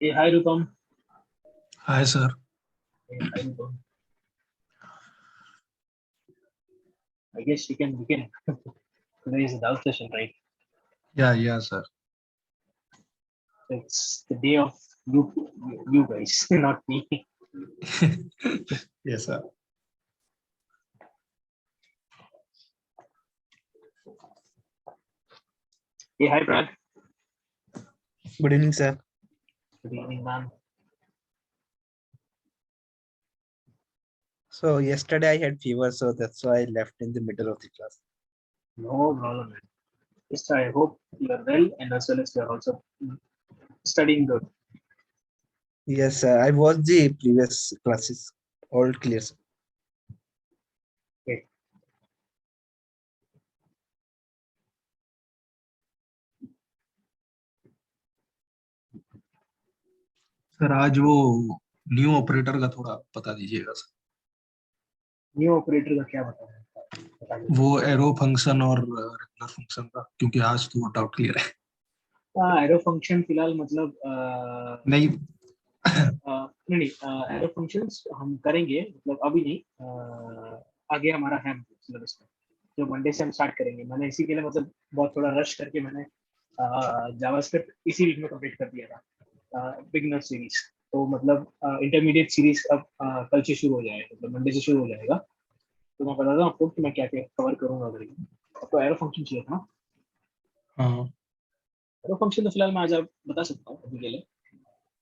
Hey, hi Rupam. Hi, sir. Hey, hi Rupam. I guess we can begin. Today is a doubt session, right? Yeah, sir. It's the day of you guys, not me. Yes, sir. Hey, hi Brad. Good evening, sir. Good evening, man. So yesterday I had fever, so that's why I left in the middle of the class. No problem, man. Just I hope you are well, and as well as you are also studying good. Yes, sir. I watched the previous classes. All clear, sir. Okay. Sir आज वो new operator का थोड़ा बता दीजिएगा sir. New operator का क्या बता दीजिए। वो एरो फंक्शन और रेगुलर फंक्शन का, क्योंकि आज तो डाउट क्लियर है। हाँ, एरो फंक्शन फिलहाल मतलब नहीं नहीं एरो फंक्शंस हम करेंगे, मतलब अभी नहीं। आगे हमारा है सिलेबस में, जो मंडे से हम स्टार्ट करेंगे। मैंने इसी के लिए मतलब बहुत थोड़ा रश करके मैंने जावास्क्रिप्ट इसी वीक में कंप्लीट कर दिया था, बिगनर सीरीज। तो मतलब इंटरमीडिएट सीरीज अब कल से शुरू हो जाएगा, मतलब मंडे से शुरू हो जाएगा। तो मैं बता दूं आपको कि मैं क्या क्या कवर करूंगा। अगर आपको एरो फंक्शन चाहिए था ना, हाँ एरो फंक्शन तो फिलहाल मैं आज आप बता सकता हूँ अभी के लिए।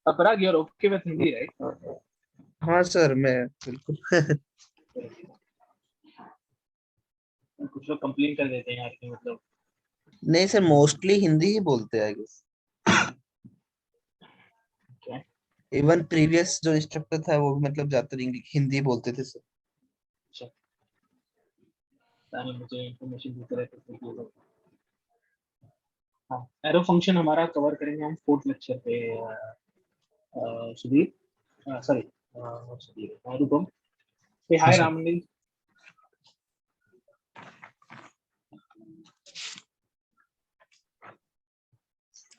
अपराग you're okay with Hindi right? हाँ सर, मैं बिल्कुल। कुछ लोग कंप्लेन कर देते हैं यार कि मतलब नहीं सर, मोस्टली हिंदी ही बोलते हैं। क्या इवन प्रीवियस जो इंस्ट्रक्टर था वो भी मतलब ज्यादातर हिंदी बोलते थे सर। अच्छा, ताकि मुझे इन्फॉर्मेशन देते रहते थे कि लोग। हाँ, एरो फंक्शन हमारा कवर करेंगे हम फोर्थ लेक्चर पे। सुधीर, सॉरी सुधीर, अनुपम। हे हाँ हाय सर, रामलिंग।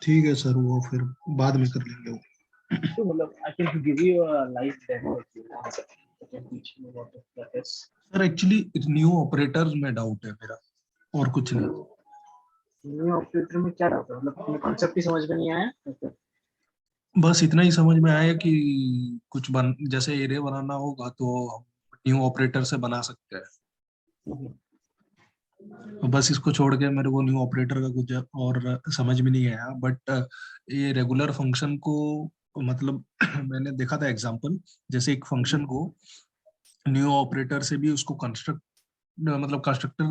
ठीक है सर, वो फिर बाद में कर लेंगे वो। तो मतलब I can give you a live demo if you want. I can teach you what that is. Sir actually new operators में डाउट है मेरा, और कुछ नहीं। न्यू ऑपरेटर में क्या डाउट है? मतलब तुम्हें कॉन्सेप्ट ही समझ में नहीं आया? Okay. बस इतना ही समझ में आया कि कुछ जैसे एरे बनाना होगा तो हम न्यू ऑपरेटर से बना सकते हैं। तो बस इसको छोड़ के मेरे को न्यू ऑपरेटर का कुछ और समझ में नहीं आया। बट ये रेगुलर फंक्शन को मतलब मैंने देखा था एग्जांपल, जैसे एक फंक्शन को न्यू ऑपरेटर से भी उसको कंस्ट्रक्ट मतलब कंस्ट्रक्टर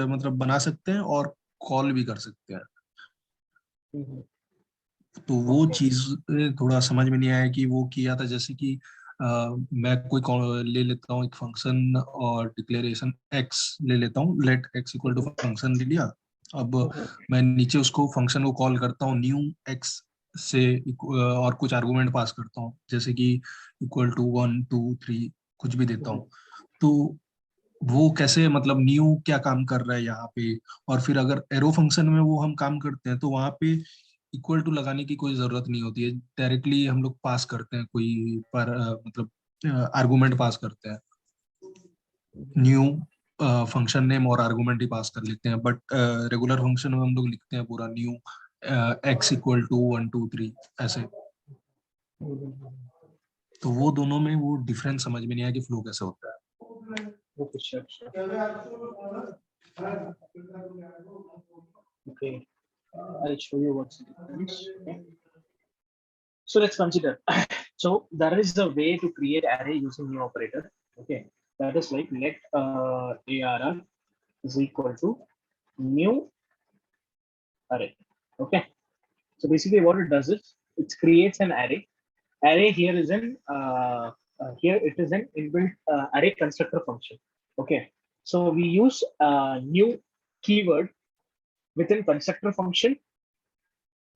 मतलब बना सकते हैं और कॉल भी कर सकते हैं। तो वो ओके। चीज थोड़ा समझ में नहीं आया कि वो किया था। जैसे कि मैं कोई ले लेता हूँ एक फंक्शन और डिक्लेरेशन एक्स ले लेता हूँ, let x equal to function ले लिया। अब मैं नीचे उसको फंक्शन को कॉल करता हूँ न्यू एक्स से और कुछ आर्गुमेंट पास करता हूँ, जैसे कि इक्वल टू 1 2 3 कुछ भी देता हूँ। तो वो कैसे मतलब न्यू क्या काम कर रहा है यहाँ पे। और फिर अगर एरो फंक्शन में वो हम काम करते हैं तो वहां पे इक्वल टू लगाने की कोई जरूरत नहीं होती है, डायरेक्टली हम लोग पास करते हैं कोई पर मतलब आर्गुमेंट पास करते हैं। न्यू फंक्शन नेम और आर्गुमेंट ही पास कर लेते हैं। बट रेगुलर फंक्शन में हम लोग लिखते हैं पूरा न्यू एक्स इक्वल टू 1 2 3 ऐसे। तो वो दोनों में वो डिफरेंस समझ में नहीं आया कि फ्लो कैसे होता है। Okay, sure, sure. Okay, I'll show you what's the difference. Okay. So let's consider. So there is a way to create array using new operator. Okay, that is like let arr is equal to new array. Okay, so basically what it does is it creates an array. Array here is an here it is an inbuilt array constructor function. Okay, so we use new keyword within constructor function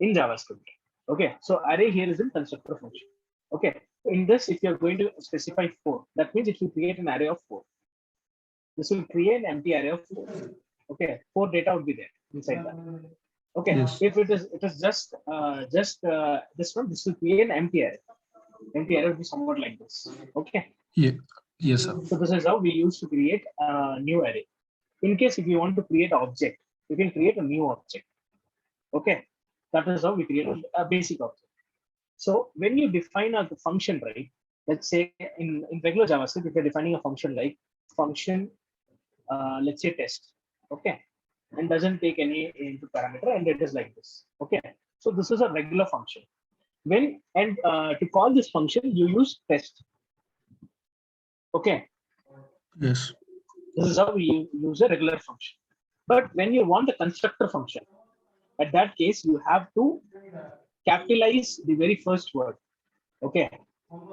in JavaScript. Okay, so array here is in constructor function. Okay, in this, if you're going to specify 4, that means it will create an array of 4. This will create an empty array of 4. Okay, 4 data would be there inside that. Okay, Yes. if it is just this one, this will create an empty array. Empty array will be somewhat like this. Okay, Yeah. Yes, sir. so this is how we used to create a new array. In case if you want to create an object, you can create a new object. Okay, that is how we create a basic object. So when you define a function, right? Let's say in regular JavaScript, if you're defining a function like function, let's say test, okay, and doesn't take any input parameter, and it is like this. Okay, so this is a regular function. When and to call this function, you use test. Okay, Yes. this is how we use a regular function. But when you want a constructor function, at that case, you have to capitalize the very first word. Okay,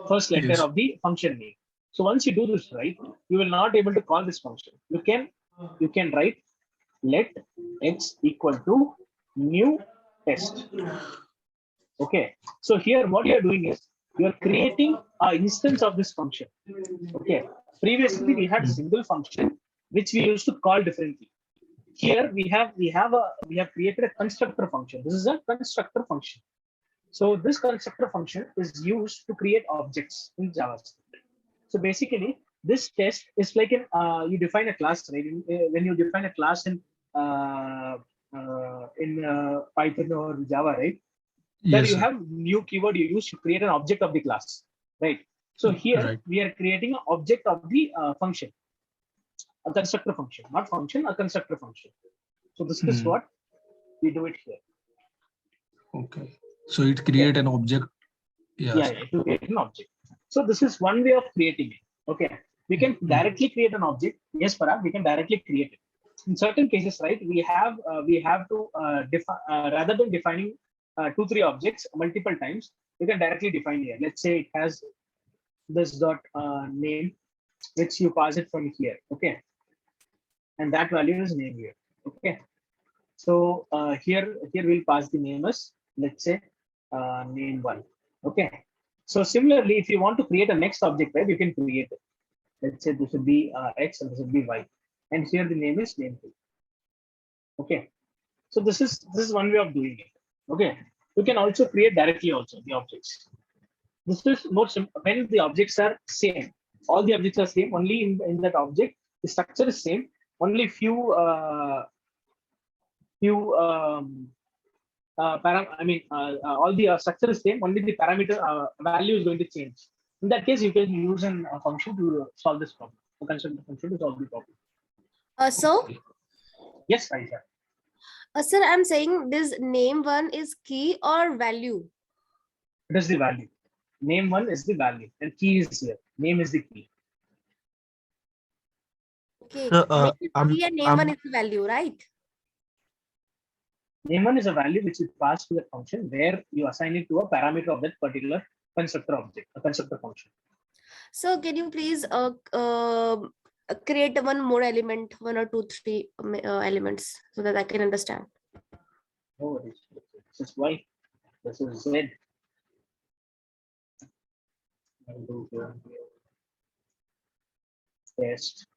first letter Yes. of the function name. So once you do this right, you will not able to call this function. You can write let x equal to new test. Okay, so here what you are doing is you are creating an instance of this function. Okay, previously we had a single function which we used to call differently. Here we have created a constructor function. This is a constructor function. So this constructor function is used to create objects in JavaScript. So basically, this test is like you define a class, right? When you define a class in Python or Java, right? There Yes, you sir. have new keyword you use to create an object of the class, right? So here Right. we are creating an object of the function, a constructor function, not function, a constructor function. So this is what we do it here. Okay. So it create an object. Yeah, Yes. to create an object. So this is one way of creating it. Okay, we can directly create an object. Yes, Parag, we can directly create it. In certain cases, right, we have to define rather than defining 2-3 objects multiple times. You can directly define here. Let's say it has this dot name, which you pass it from here. Okay, and that value is name here. Okay, so here we'll pass the name as, let's say, name1. Okay, so similarly, if you want to create a next object, right, you can create it. Let's say this would be x and this would be y, and here the name is name2. Okay, so this is one way of doing it. Okay, you can also create directly also the objects. This is more simple when the objects are same. All the objects are same. Only in that object the structure is same. Only few all the structure is same. Only the parameter value is going to change. In that case, you can use a function to solve this problem. A construct the function to solve the problem. So, Yes, Aisha. sir, I'm saying this name1 is key or value? It is the value. Name1 is the value, and key is here. Name is the key. Okay, So, name is key and name1 is the value, right? Name1 is a value which you pass to the function where you assign it to a parameter of that particular constructor object, a constructor function. So can you please create one more element, 1 or 2, 3 elements, so that I can understand? Oh, this is Y. This is Z. I'll do here. Test.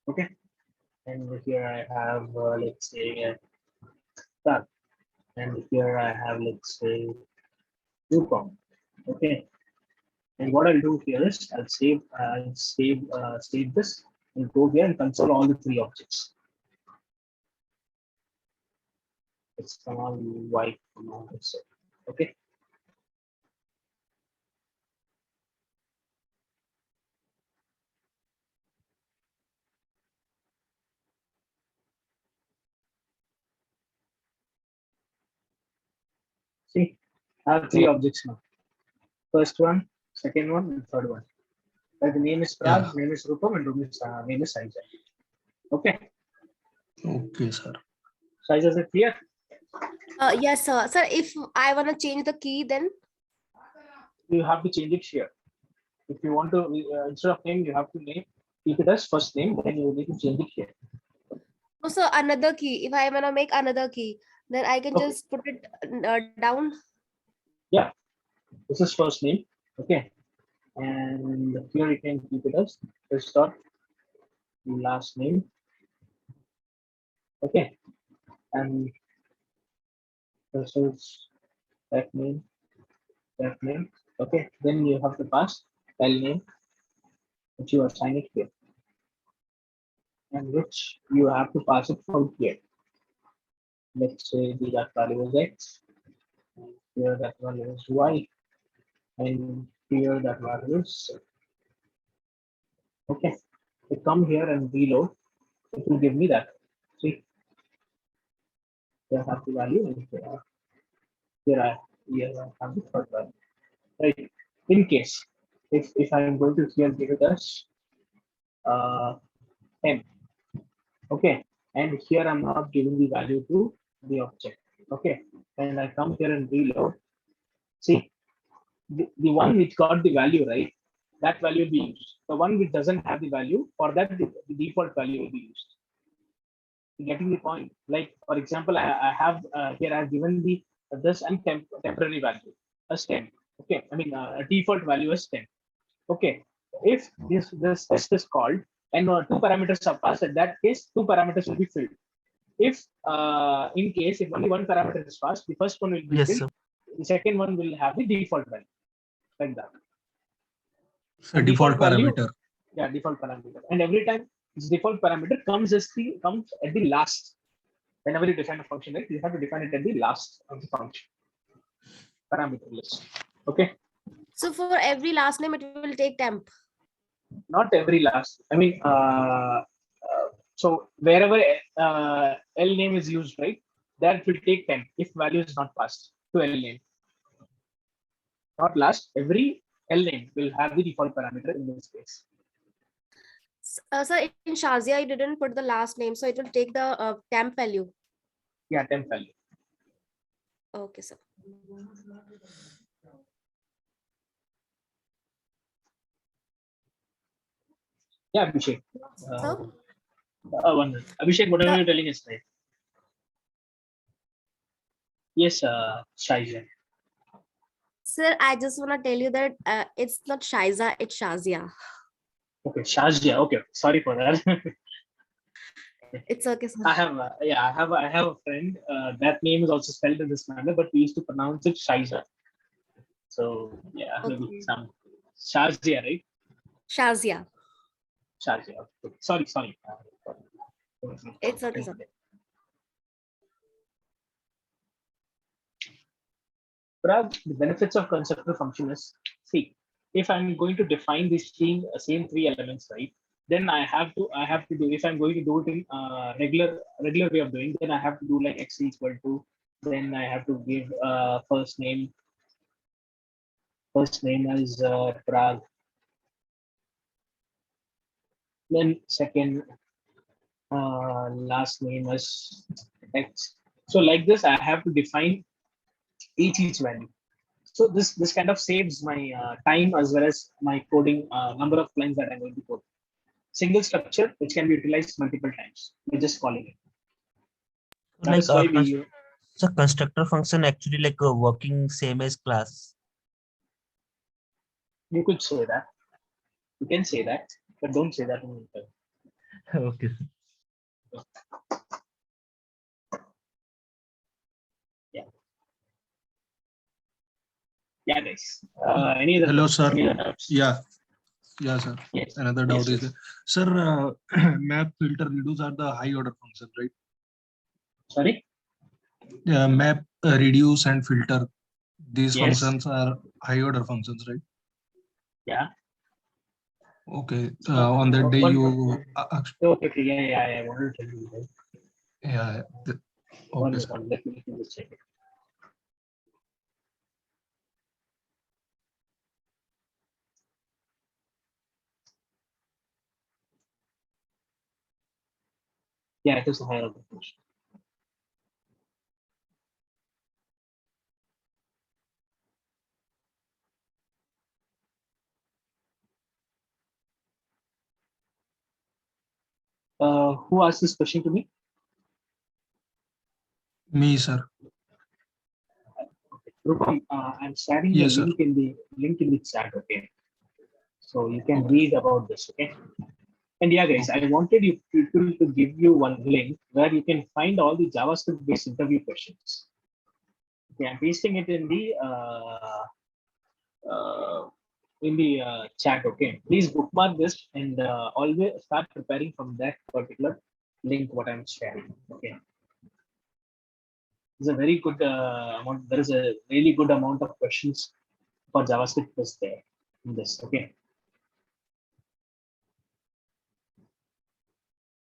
Okay. And here I have, let's say, start. And here I have, let's say, Yukon. Okay. And what I'll do here is I'll save this and go here and console all the 3 objects. It's all white. Okay. See, I have 3 objects now. First one, second one, and third one. The name is Prag, name is Rupam, and name is Saija. Okay. Okay, sir. Saija, is it clear? Yes, sir. Sir, if I want to change the key, then? You have to change it here. If you want to, instead of name, you have to keep it as first name, then you need to change it here. Oh, so another key. If I want to make another key, then I can just put it down. Yeah. This is first name. Okay. And here you can keep it as first dot last name. Okay. And this is that name, that name. Okay. Then you have to pass L name, which you assign it here, and which you have to pass it from here. Let's say that value is X, and here that value is Y, and here that value is Z. Okay. To come here and reload, it will give me that. See, here I have the value, and here I have the third value. Right. In case if I am going to here give it as 10. Okay. And here I'm not giving the value to the object. Okay. And I come here and reload. See, the one which got the value, right? That value will be used. The one which doesn't have the value, for that the default value will be used. Getting the point? Like for example, I have here I've given the this and temporary value as 10. Okay, I mean a default value is 10. Okay, if this test is called and two parameters are passed, in that case two parameters will be filled. If in case if only one parameter is passed, the first one will be Yes, filled, sir. the second one will have the default value, like that. So default value, parameter. yeah, default parameter, and every time this default parameter comes at the last. Whenever you define a function, right, you have to define it at the last of the function parameter list. Okay, So for every last name, it will take temp. not every last. I mean, so wherever L name is used, right, that will take 10 if value is not passed to L name. Not last, every L name will have the default parameter in this case. Sir, in Shazia, you didn't put the last name, so it will take the temp value. Yeah, temp value. Okay, sir. Yeah, Abhishek. Sir? One minute. Abhishek, whatever you're telling is right. Yes, Shaija. Sir, I just want to tell you that it's not Shaiza, it's Shazia. Okay, Shazia. Okay, sorry for that. It's okay, sir. I have a friend. That name is also spelled in this manner, but we used to pronounce it Shaija. So yeah, maybe Okay. some Shazia, right? Shazia. Shazia. Okay. Sorry. It's okay, sir. Perhaps the benefits of constructor function is, see, if I'm going to define this same three elements, right, then I have to do, if I'm going to do it in regular way of doing, then I have to do like x equal to, then I have to give first name as Prague, then second last name as X. So like this, I have to define each value. So this kind of saves my time as well as my coding number of lines that I'm going to code. Single structure which can be utilized multiple times. We're just calling it. That Like is why we so constructor function actually like working same as class. you could say that. You can say that, but don't say that in the interview. Okay. Yeah, guys. Any other Hello, questions? sir. Any other doubts? Yeah, sir. Yes. Another doubt Yes, is, sir, map, filter, reduce are the high order function, right? Sorry. Map, reduce, and filter. These Yes. functions are high order functions, right? Yeah. Okay. On that day, you. Okay. Yeah. I wanted to tell you. Right? Yeah. One Okay, sir. second, let me just check it. Yeah, it is a higher order function. Who asked this question to me? Me, sir. Rupam, I'm sharing Yes, the sir. link in the chat. Okay, so you can read about this. Okay. And yeah, guys, I wanted you people to give you one link where you can find all the JavaScript-based interview questions. Okay, I'm pasting it uh, in the chat. Okay, please bookmark this and always start preparing from that particular link what I'm sharing. Okay, it's a very good amount. There is a really good amount of questions for JavaScript is there in this. Okay,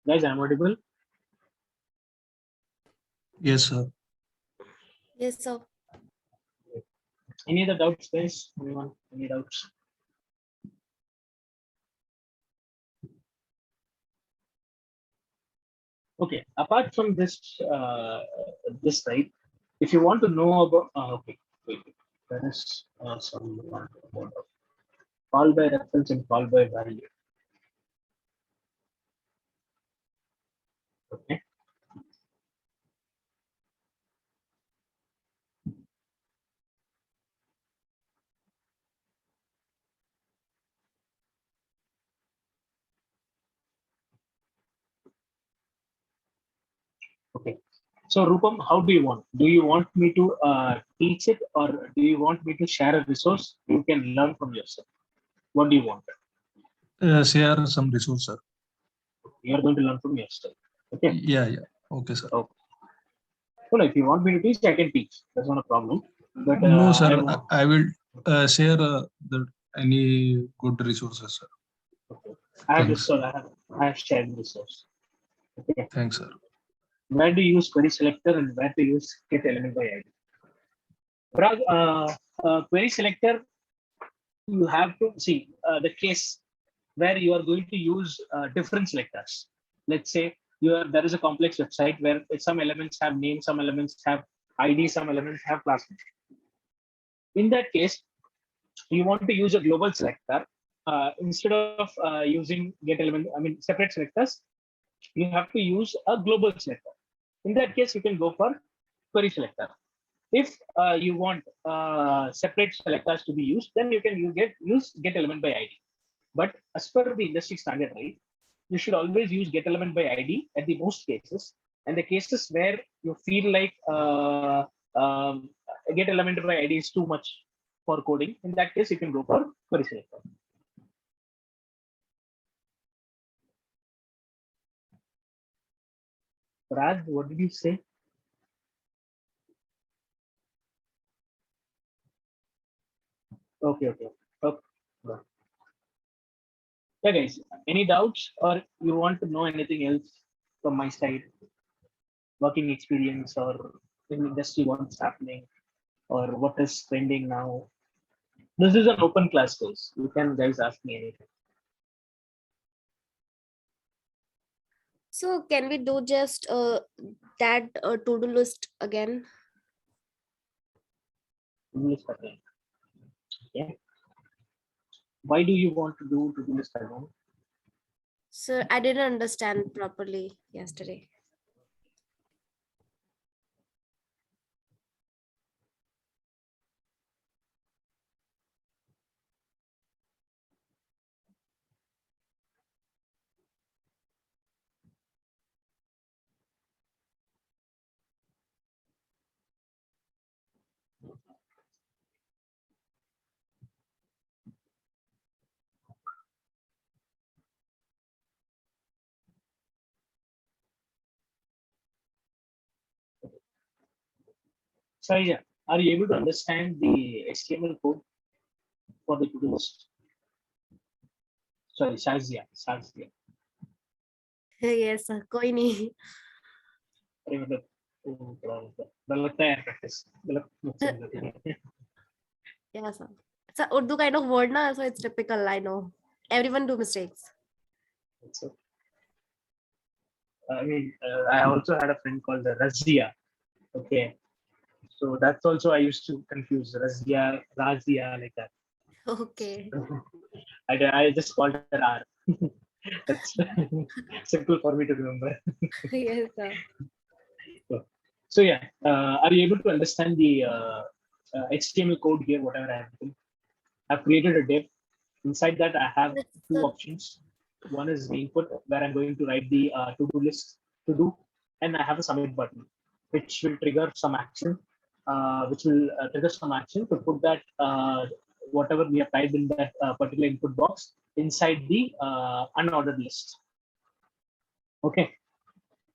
guys, I'm audible. Yes, sir. Yes, sir. Any other doubts, guys? Anyone? Any doubts? Okay. Apart from this, this type, if you want to know about, okay, wait, there is some about call by reference and call by value. Okay. Okay. So Rupam, how do you want? Do you want me to teach it, or do you want me to share a resource you can learn from yourself? What do you want? Share some resource, sir. You are going to learn from yourself. Okay. Yeah, yeah. Okay, sir. Okay. Well, if you want me to teach, I can teach. That's not a problem. But No, I sir. want, I will share the any good resources, sir. okay. I have Thanks. resource. I have shared the resource. Okay. Thanks, sir. Where to use query selector and where to use get element by ID. Parag, query selector, you have to see the case where you are going to use different selectors. Let's say there is a complex website where some elements have name, some elements have ID, some elements have class name. In that case, you want to use a global selector instead of using get element. I mean, separate selectors. You have to use a global selector. In that case, you can go for query selector. If you want separate selectors to be used, then you can use get element by ID. But as per the industry standard, right, you should always use get element by ID at the most cases. And the cases where you feel like get element by ID is too much for coding, in that case, you can go for query selector. Raj, what did you say? Okay. Yeah, guys, any doubts or you want to know anything else from my side? Working experience or in industry, what's happening or what is trending now? This is an open class, guys. You can guys ask me anything. So can we do just that to-do list again? List again. Okay. Why do you want to do to-do list again? So I didn't understand properly yesterday. Sorry, are you able to understand the HTML code for the to-do list? Sorry, Shazia. Yes, कोई नहीं. Yeah, sir. It's a Urdu kind of word, na, so it's typical. I know. Everyone do mistakes. I mean, I also had a friend called Razia. Okay, so that's also I used to confuse Razia, Razia, like that. Okay. I just called her R. That's simple for me to remember. Yes, sir. So yeah, are you able to understand the HTML code here, whatever I have written. I've created a div. Inside that, I have two Sir. options. One is the input, where I'm going to write the to-do list to do, and I have a submit button, which will trigger some action, to put that whatever we have typed in that particular input box inside the unordered list. Okay,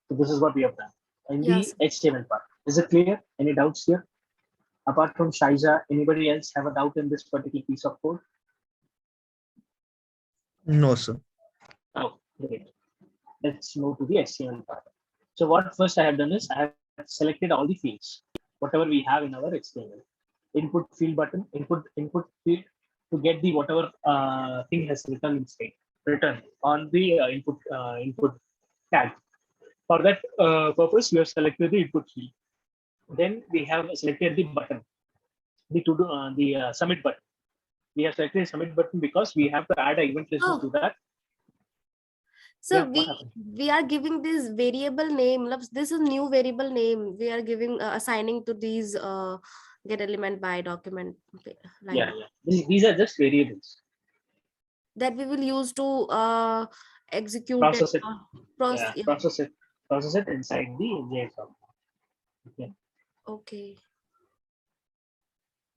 so this is what we have done in the Yes. HTML part. Is it clear? Any doubts here? Apart from Shaija, anybody else have a doubt in this particular piece of code? No, sir. Oh, great. Let's move to the HTML part. So what first I have done is I have selected all the fields, whatever we have in our HTML. Input field button, input field to get the whatever thing has written on the input tag. For that purpose, we have selected the input field. Then we have selected the button, the submit button. We have selected the submit button because we have to add an event listener Oh. to that. So Yeah, what happened? we are giving this variable name. This is new variable name. We are giving assigning to these get element by document line Yeah. These are just variables. that we will use to execute Process it. process. Yeah, process it inside the JSON. Okay. Okay.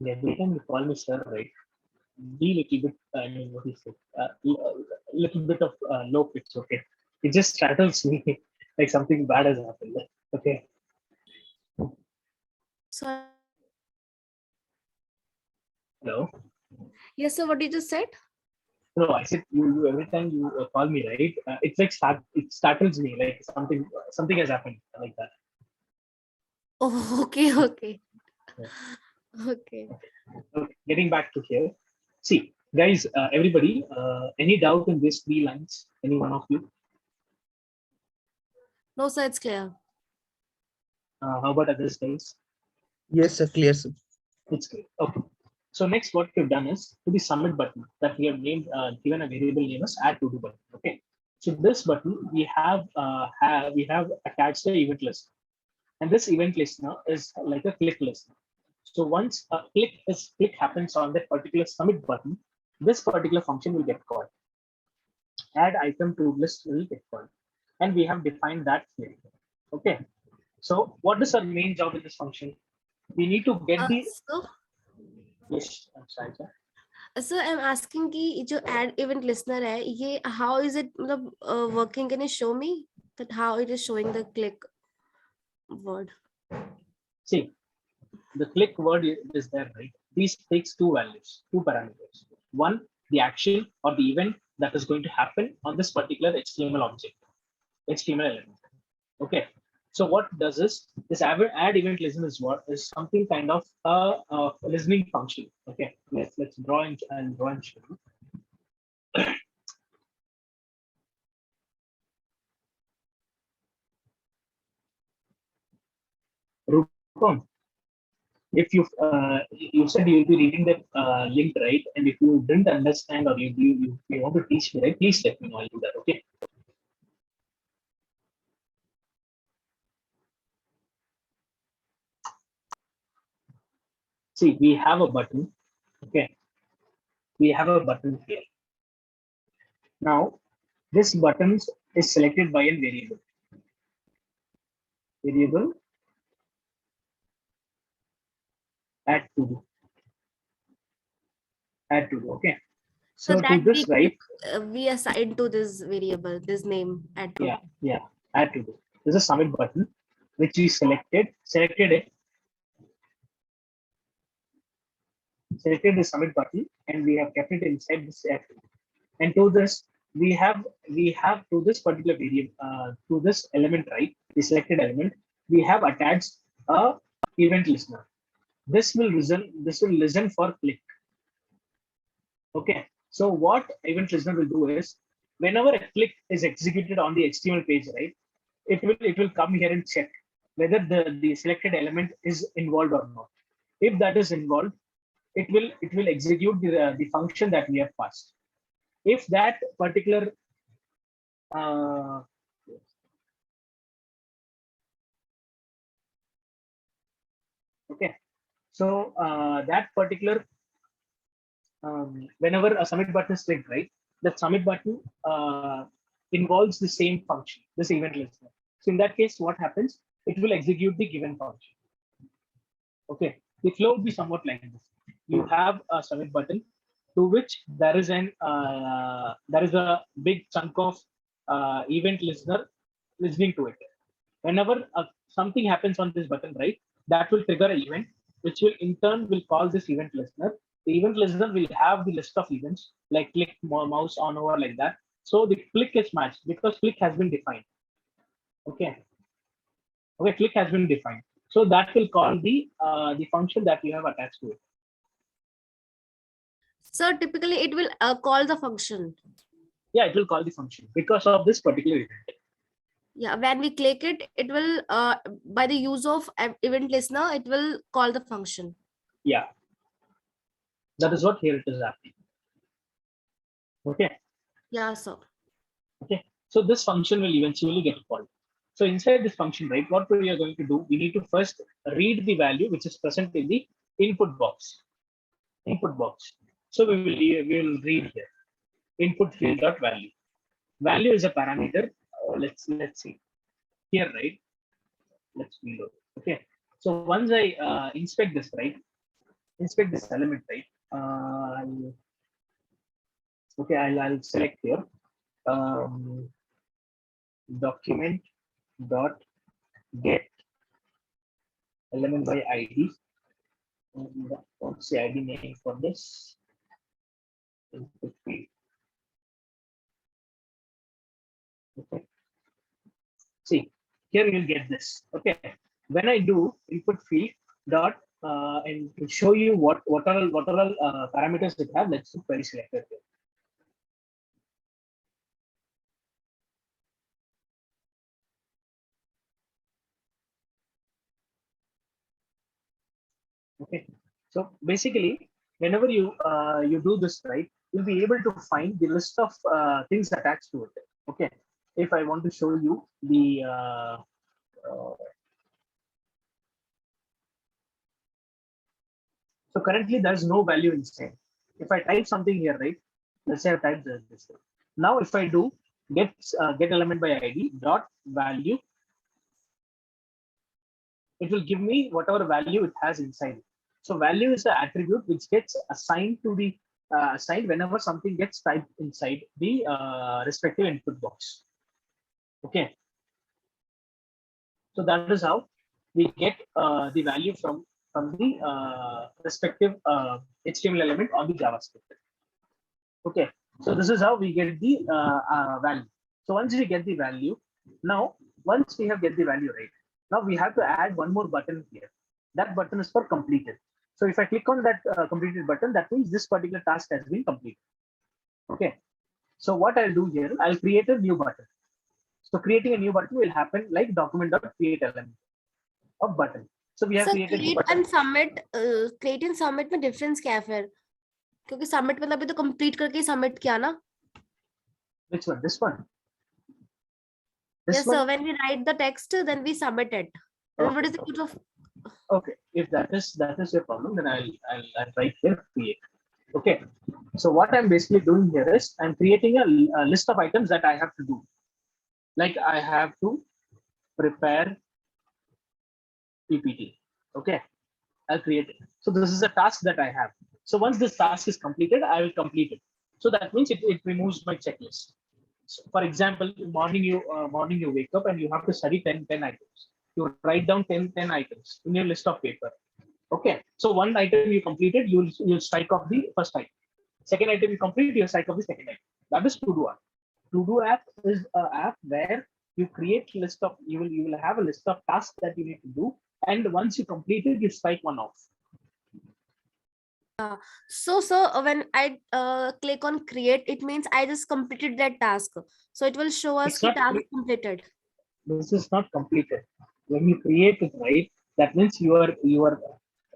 Yeah, every time you call me sir, right? Be little bit, I mean, what is it? Little bit of low pitch, okay? It just startles me like something bad has happened. Okay. So Hello. yes, sir. What you just said? No, I said you every time you call me, right? It's like it startles me like something has happened like that. Oh, okay, okay, Yeah. okay. Okay. Getting back to here. See, guys, everybody, any doubt in these three lines? Any one of you? No, sir. It's clear. How about others, guys? Yes, sir. Clear, sir. It's great. Okay. So next, what we've done is to the submit button that we have named, given a variable name as add to do button. Okay. So this button we have attached the event list, and this event listener is like a click listener. So once a click happens on that particular submit button, this particular function will get called. Add item to list will get called, and we have defined that here. Okay. So what is our main job in this function? We need to get the So yes. I'm sorry, sir. Sir I am asking कि जो add event listener है ये how is it मतलब working can you show me that how it is showing the click word See, the click word is there, right? These takes two values, two parameters. One, the action or the event that is going to happen on this particular HTML object, HTML element. Okay. So what it does is this add event listen is what is something kind of a listening function. Okay. Let's draw and show you. Rupam, if you said you'll be reading that link, right? And if you didn't understand or you want to teach me, right? Please let me know. I'll do that. Okay. See, we have a button. Okay. We have a button here. Now, this button is selected by a variable. Variable add to do. Add to do. Okay. So to that this, right? we assign to this variable this name add to. Yeah. Add to do. There's a submit button which we selected it. Selected the submit button and we have kept it inside this add to do. And to this, we have to this particular variable to this element, right? The selected element, we have attached a event listener. This will listen for click. Okay. So what event listener will do is whenever a click is executed on the HTML page, right? It will come here and check whether the selected element is involved or not. If that is involved, it will execute the function that we have passed. If that particular okay, So that particular whenever a submit button is clicked, right, the submit button involves the same function, this event listener. So in that case, what happens? It will execute the given function. Okay, the flow would be somewhat like this. You have a submit button to which there is a big chunk of event listener listening to it. Whenever something happens on this button, right, that will trigger an event, which will in turn will call this event listener. The event listener will have the list of events like click, mouse on over like that. So the click is matched because click has been defined. Okay. Okay, click has been defined. So that will call the function that you have attached to it. So typically it will call the function. Yeah, it will call the function because of this particular event. Yeah, when we click it, it will by the use of event listener, it will call the function. Yeah, that is what here it is happening. Okay. Yeah, so Okay, so this function will eventually get called. So inside this function, right, what we are going to do, we need to first read the value which is present in the input box. Input box. So we will read here input field dot value. Value is a parameter. Let's see here, right? Let's reload. Okay. So once I inspect this, right? Inspect this element, right? Okay, I'll select here. Document dot get element by ID. What's the ID name for this? Input field. Okay. See, here you'll get this. Okay. When I do input field dot and to show you what are parameters it have, let's do query selector here. Okay. So basically, whenever you do this, right, you'll be able to find the list of things attached to it. Okay. If I want to show you the so currently there's no value inside. If I type something here, right? Let's say I type this. Now if I do get element by ID dot value, it will give me whatever value it has inside. So value is the attribute which gets assigned to the assigned whenever something gets typed inside the respective input box. Okay. So that is how we get the value from the respective HTML element on the JavaScript. Okay, so this is how we get the value. So once we get the value, now once we have get the value, right, now we have to add one more button here. That button is for completed. So if I click on that completed button, that means this particular task has been completed. Okay, so what I'll do here, I'll create a new button. So creating a new button will happen like document.create element of button. So we have created create and submit. Create and submit में difference क्या है फिर? क्योंकि submit मतलब अभी तो complete करके submit किया ना? Which one? This one. This yes, one? sir. When we write the text, then we submit it. Okay. What is the use of? Okay, if that is your problem, then I'll write here create. Okay, so what I'm basically doing here is I'm creating a list of items that I have to do. Like I have to prepare PPT. Okay, I'll create it. So this is a task that I have. So once this task is completed, I will complete it. So that means it removes my checklist. So for example, morning you wake up and you have to study 10 items. You write down 10 items in your list of paper. Okay, so one item you completed, you'll strike off the first item. Second item you complete, you'll strike off the second item. That is To-Do app. To-Do app is an app where you create list of you will have a list of tasks that you need to do, and once you complete it, you strike one off. So when I click on create, it means I just completed that task. So it will show us the task completed. This is not completed. When you create it, right, that means you are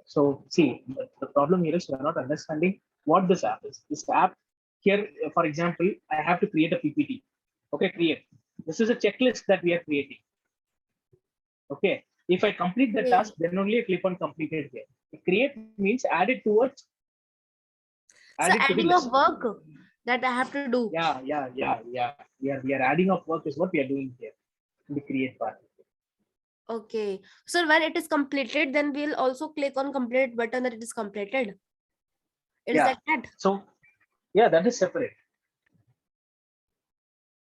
so see, the problem here is you are not understanding what this app is. This app here, for example, I have to create a PPT. Okay, create. This is a checklist that we are creating. Okay, if I complete the task, then only I click on completed here. Create means add it towards. So Add it to the adding list. of work that I have to do. Yeah. We are adding of work is what we are doing here in the create part. Okay. So when it is completed, then we'll also click on complete button that it is completed. It is Yeah. like that. So yeah, that is separate.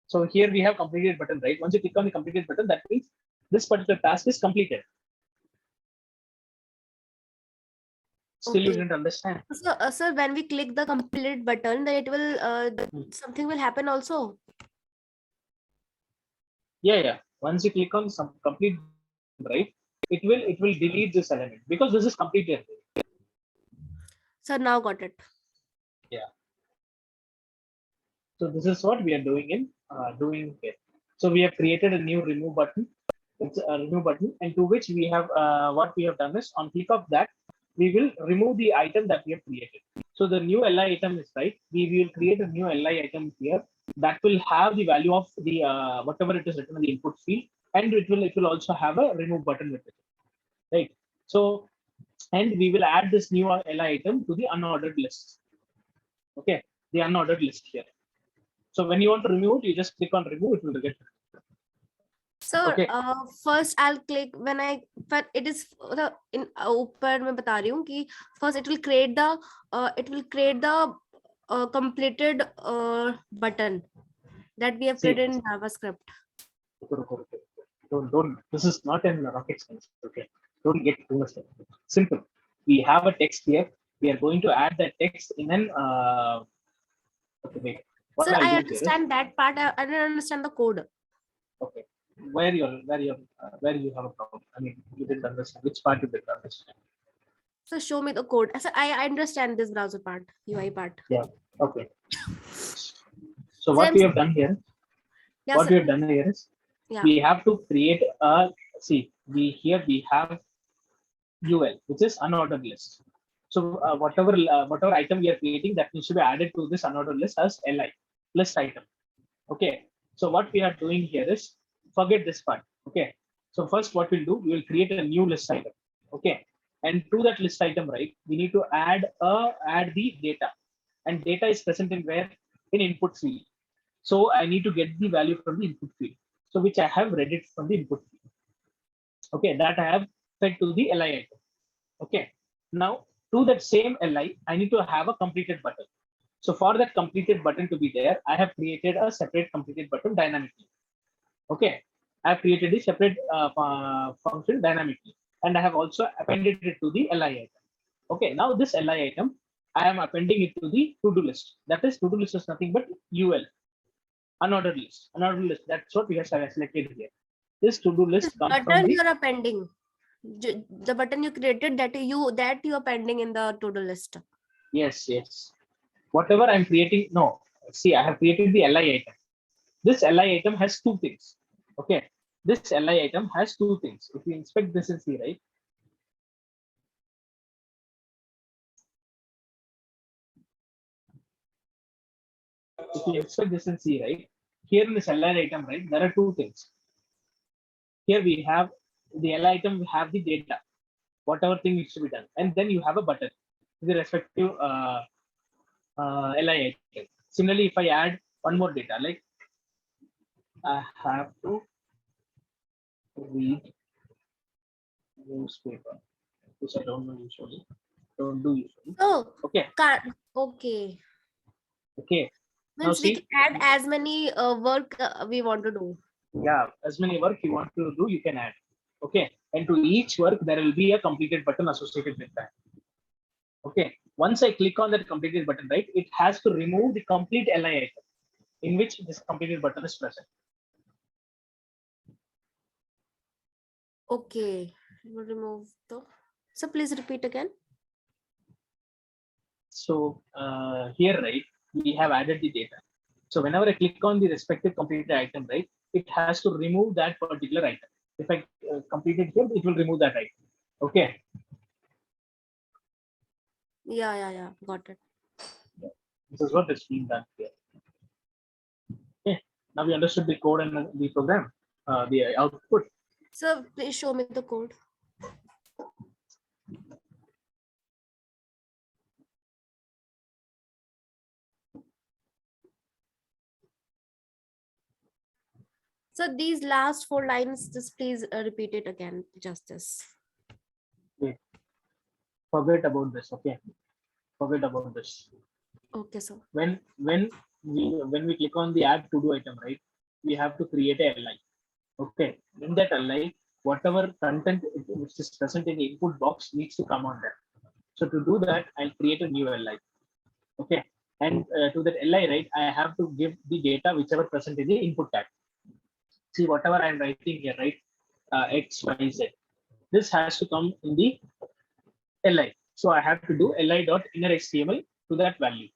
So here we have completed button, right? Once you click on the completed button, that means this particular task is completed. Still you Okay. didn't understand. So, sir, when we click the complete button, then it will something will happen also. Yeah. Once you click on some complete, right, it will delete this element because this is completed. Sir, now got it. Yeah. So this is what we are doing in doing here. So we have created a new remove button. It's a remove button, and to which we have what we have done is on click of that we will remove the item that we have created. So the new li item is right. We will create a new li item here that will have the value of the whatever it is written in the input field, and it will also have a remove button with it, right? So and we will add this new li item to the unordered list. Okay, the unordered list here. So when you want to remove it, you just click on remove, it will get. So Okay. first I'll click when I, but it is the in ऊपर मैं बता रही हूँ कि first it will create the completed button that we have See. created in JavaScript. Don't. This is not in rocket science. Okay. Don't get too much. Simple. We have a text here. We are going to add that text in an. Okay, wait. What Sir, I'll I do understand that part. I didn't understand the code. Okay. Where you have a problem? I mean, you didn't understand which part you didn't understand. So show me the code. Sir, I understand this browser part, UI part. Yeah. Okay. So what we have done here? Yeah, What sir. we have done here is Yeah. we have to create a we have UL, which is unordered list. So whatever item we are creating, that needs to be added to this unordered list as li list item. Okay. So what we are doing here is forget this part. Okay. So first, what we'll do, we will create a new list item. Okay. And to that list item, right, we need to add the data, and data is present in where? In input field. So I need to get the value from the input field. So which I have read it from the input field. Okay, that I have fed to the li item. Okay. Now to that same li, I need to have a completed button. So for that completed button to be there, I have created a separate completed button dynamically. Okay, I have created a separate function dynamically, and I have also appended it to the li item. Okay, now this li item, I am appending it to the to-do list. That is, to-do list is nothing but ul, unordered list. Unordered list. That's what we have selected here. This to-do list comes from Button the you're appending. The button you created that you are appending in the to-do list. yes. Whatever I'm creating, no. See, I have created the li item. This li item has two things. Okay, this li item has two things. If you inspect this and see, right? If you inspect this and see, right? Here in this li item, right? There are two things. Here we have the li item, we have the data, whatever thing needs to be done, and then you have a button with the respective li item. Similarly, if I add one more data, like I have to read newspaper, which I don't know usually. Don't do usually. Oh, Okay. Okay. Okay. Now Means we see, can add as many work we want to do. yeah, as many work you want to do, you can add. Okay. And to each work, there will be a completed button associated with that. Okay. Once I click on that completed button, right, it has to remove the complete li item in which this completed button is present. Okay. We'll remove the. So please repeat again. So here, right, we have added the data. So whenever I click on the respective completed item, right, it has to remove that particular item. If I complete it here, it will remove that item. Okay. Yeah. Got it. This is what is being done here. Okay. Now we understood the code and the program, the output. So please show me the code. So these last 4 lines, just please repeat it again, Justice. Forget about this. Okay, forget about this. Okay, sir. When we click on the add to do item, right, we have to create a li. Okay, in that li, whatever content which is present in the input box needs to come on there. So to do that, I'll create a new li. Okay, and to that li, right, I have to give the data whichever present in the input tag. See, whatever I'm writing here, right, x, y, z, this has to come in the li. So I have to do li dot inner HTML to that value.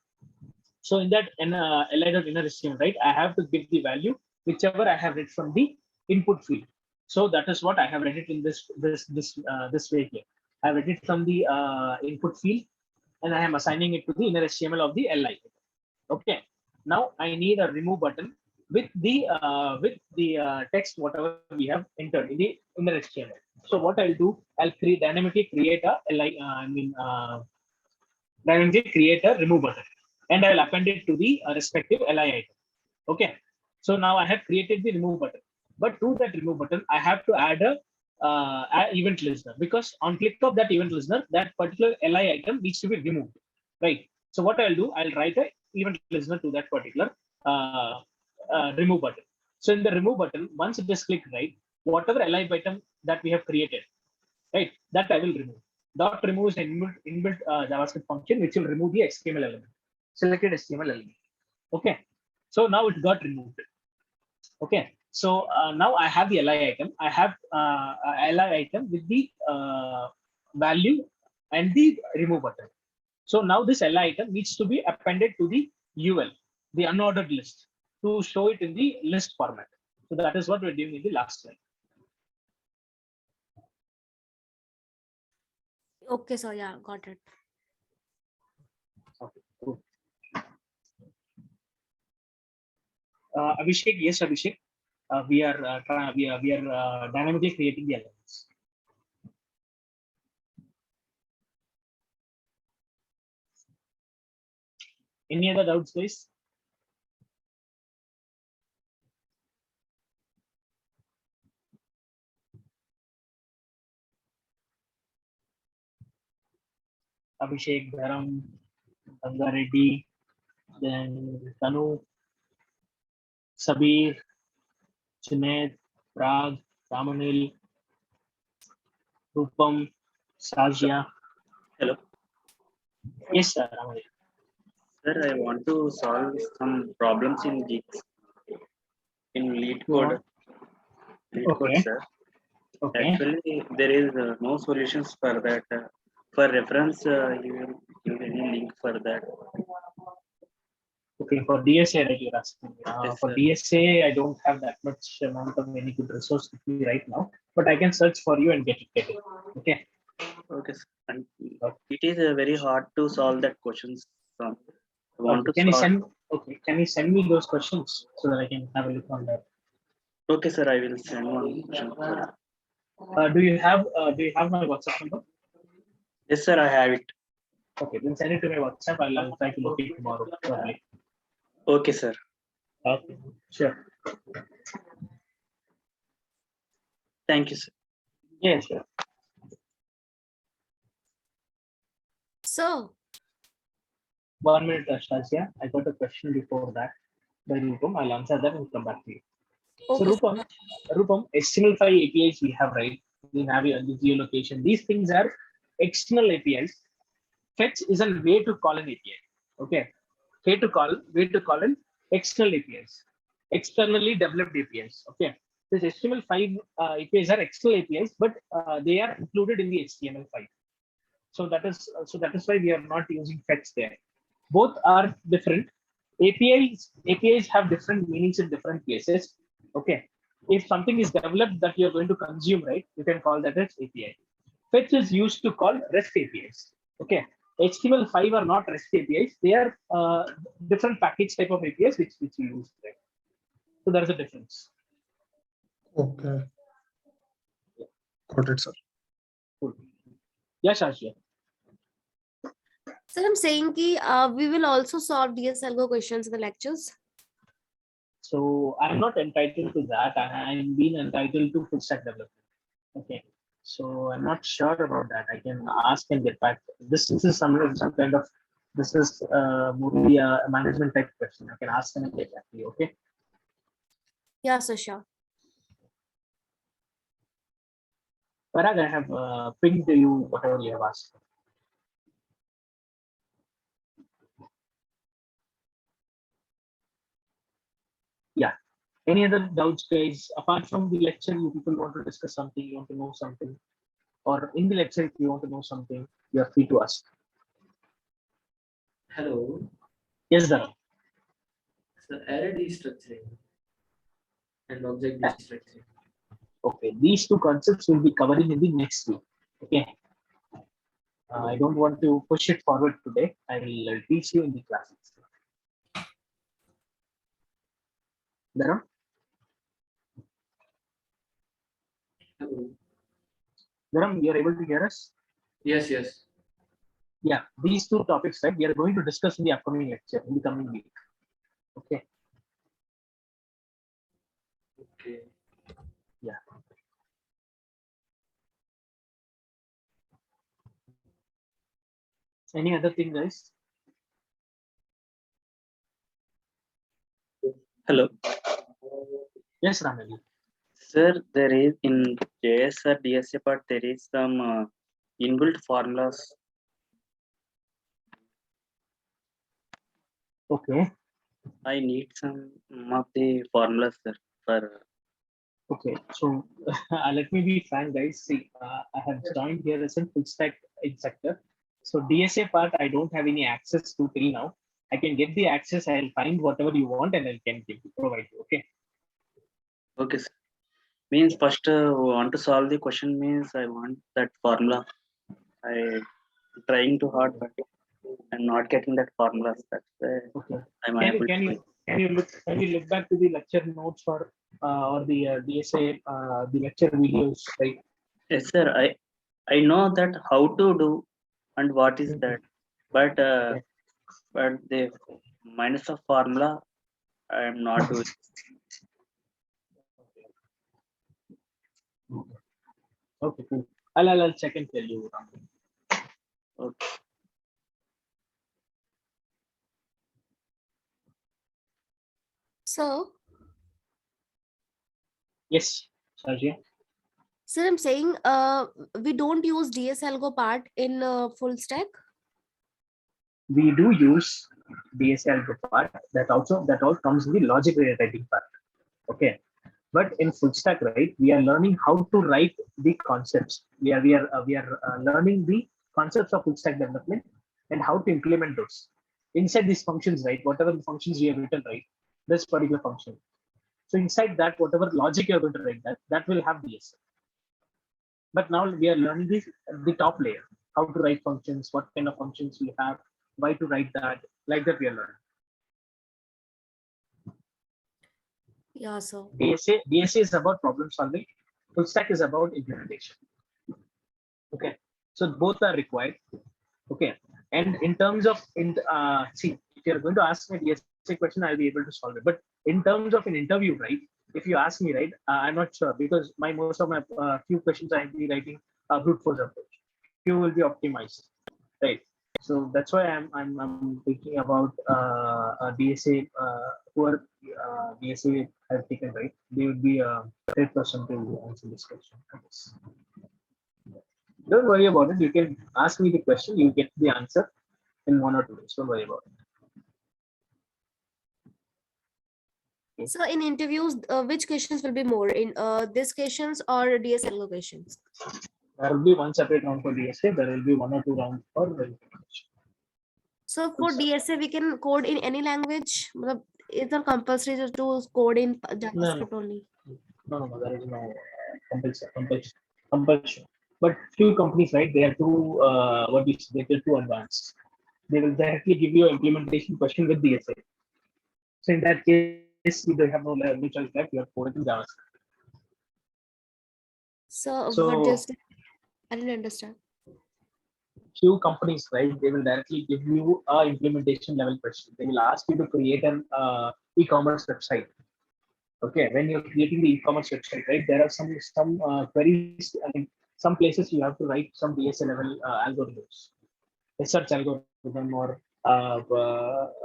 So in that li dot inner HTML, right, I have to give the value whichever I have read from the input field. So that is what I have read it in this way here. I have read it from the input field, and I am assigning it to the inner HTML of the li. Okay. Now I need a remove button with the text whatever we have entered in the inner HTML. So what I'll do, I'll dynamically create a dynamically create a remove button, and I'll append it to the respective li item. Okay. So now I have created the remove button, but to that remove button, I have to add a event listener, because on click of that event listener, that particular li item needs to be removed, right? So what I'll do, I'll write a event listener to that particular remove button. So in the remove button, once it is clicked, right, whatever li item that we have created, right, that I will remove. Dot remove is an inbuilt JavaScript function which will remove the HTML element, selected HTML element. Okay, so now it got removed. Okay, so now I have the li item. I have li item with the value and the remove button. So now this li item needs to be appended to the ul, the unordered list, to show it in the list format. So that is what we're doing in the last slide. Okay, so yeah, got it. Okay, cool. Abhishek, yes, Abhishek, we are dynamically creating the elements. Any other doubts, guys? Abhishek, Dharam, Ganga Reddy, then Tanu, Sabir, Junaid, Prag, Ramanil, Rupam, Sajya. Hello, Yes, sir, Ramanil. sir. I want to solve some problems in GIGS in lead You code. want- Lead code, Okay. sir. Okay. Actually, there is no solutions for that. For reference, you will give any link for that. Okay, for DSA, right, you're asking. Yes, For sir. DSA, I don't have that much amount of any good resource with me right now, but I can search for you and get it. Okay. Okay, sir. And it is very hard to solve that questions. I want Okay. to Can you solve. send? Okay. Can you send me those questions so that I can have a look on that? Okay, sir. I will send one question. Do you have my WhatsApp number? Yes, sir. I have it. Okay, then send it to my WhatsApp. I'll try to look it tomorrow probably. Okay, sir. Okay. Sure. Thank you, sir. Yeah, sure. So 1 minute, Ashtasya. I got a question before that by Rupam. I'll answer that and come back to you. okay, So Rupam, HTML5 APIs we have, right? We have the geolocation. These things are external APIs. Fetch is a way to call an API. Okay. Way to call an external APIs. Externally developed APIs. Okay. This HTML5 APIs are external APIs, but they are included in the HTML5. So that is why we are not using fetch there. Both are different. APIs have different meanings in different places. Okay. If something is developed that you're going to consume, right, you can call that as API. Fetch is used to call REST APIs. Okay. HTML5 are not REST APIs. They are different package type of APIs which we use. Right? So there's a difference. Okay. Got it, sir. Cool. Yes, Ashia. sir, I'm saying ki we will also solve DS algo questions in the lectures. So I'm not entitled to that. I'm being entitled to full stack development. Okay. So I'm not sure about that. I can ask and get back. This is some kind of, this is maybe a management type question. I can ask and get back to you. Okay. Yeah, so sure. Parag, I have pinged you whatever you have asked. Yeah. Any other doubts, guys? Apart from the lecture, you people want to discuss something, you want to know something, or in the lecture, if you want to know something, you are free to ask. Hello. Yes, Dharam. So array destructuring and object destructuring. Okay, these two concepts will be covering in the next week. Okay. I don't want to push it forward today. I will teach you in the classes. Dharam? Hello. Dharam, you are able to hear us? Yes, yes. Yeah, these two topics, right? We are going to discuss in the upcoming lecture in the coming week. Okay. Okay. Yeah. Any other thing, guys? Hello. Yes, Ramali. Sir, there is in JS or DSA part, there is some inbuilt formulas. Okay. I need some of the formulas, sir, for Okay. So let me be frank, guys. See, I have joined here as a full stack instructor. So DSA part, I don't have any access to till now. I can get the access. I'll find whatever you want and I can give you, provide you. Okay. okay, sir. Means first want to solve the question means I want that formula. I trying too hard, but I'm not getting that formula. That's why Okay. I'm Can you unable can to. you can you look back to the lecture notes or the DSA the lecture videos, right? Yes, sir. I know that how to do and what is that, but Okay. the minus of formula I am not doing. Okay, cool. I'll check and tell you. Okay. So, Yes, Sajia. sir, I'm saying we don't use DSLGO part in full stack. We do use DSL part. That all comes in the logic rewriting part. Okay. But in full stack, right, we are learning how to write the concepts. We are learning the concepts of full stack development and how to implement those inside these functions, right? Whatever the functions we have written, right, this particular function. So inside that, whatever logic you're going to write, that will have DSL. But now we are learning the top layer, how to write functions, what kind of functions we have, why to write that, like that we are learning. Yeah, so DSA is about problem solving. Full stack is about implementation. Okay, so both are required. Okay, and in terms of see, if you're going to ask me a DSA question, I'll be able to solve it. But in terms of an interview, right? If you ask me, right, I'm not sure because most of my few questions I'll be writing brute force approach. Few will be optimized, right? So that's why I'm thinking about a DSA who are DSA have taken, right? They would be a great person to answer this question. I guess. Don't worry about it. You can ask me the question. You get the answer in 1 or 2 days. Don't worry about it. so in interviews, which questions will be more in this questions or DSLGO questions? There will be one separate round for DSA. There will be 1 or 2 rounds for verification. So for DSA, we can code in any language. Matlab, it's not compulsory to code in JavaScript only. No, there is no compulsion. But few companies, right, they are too they're too advanced. They will directly give you an implementation question with DSA. So in that case, you don't have no choice left. You are coding in JavaScript. So, So what just I didn't understand. few companies, right, they will directly give you a implementation level question. They will ask you to create an e-commerce website. Okay, when you're creating the e-commerce website, right? There are some queries. I mean, some places you have to write some DSA level algorithms, a search algorithm or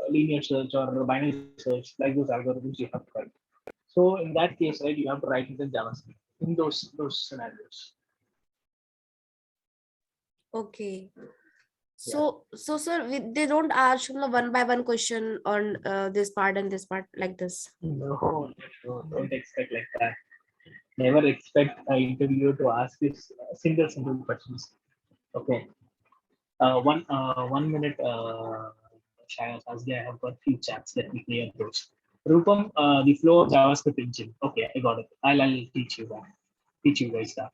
linear search or binary search, like those algorithms you have to write. So in that case, right, you have to write it in JavaScript in those scenarios. Okay. So sir, they don't ask one by one question on this part and this part like this. No, don't expect like that. Never expect an interviewer to ask this single questions. Okay. 1 minute, Shayas, as I have got few chats. Let me clear those. Rupam, the flow of JavaScript engine. Okay, I got it. I'll teach you that. Teach you guys that.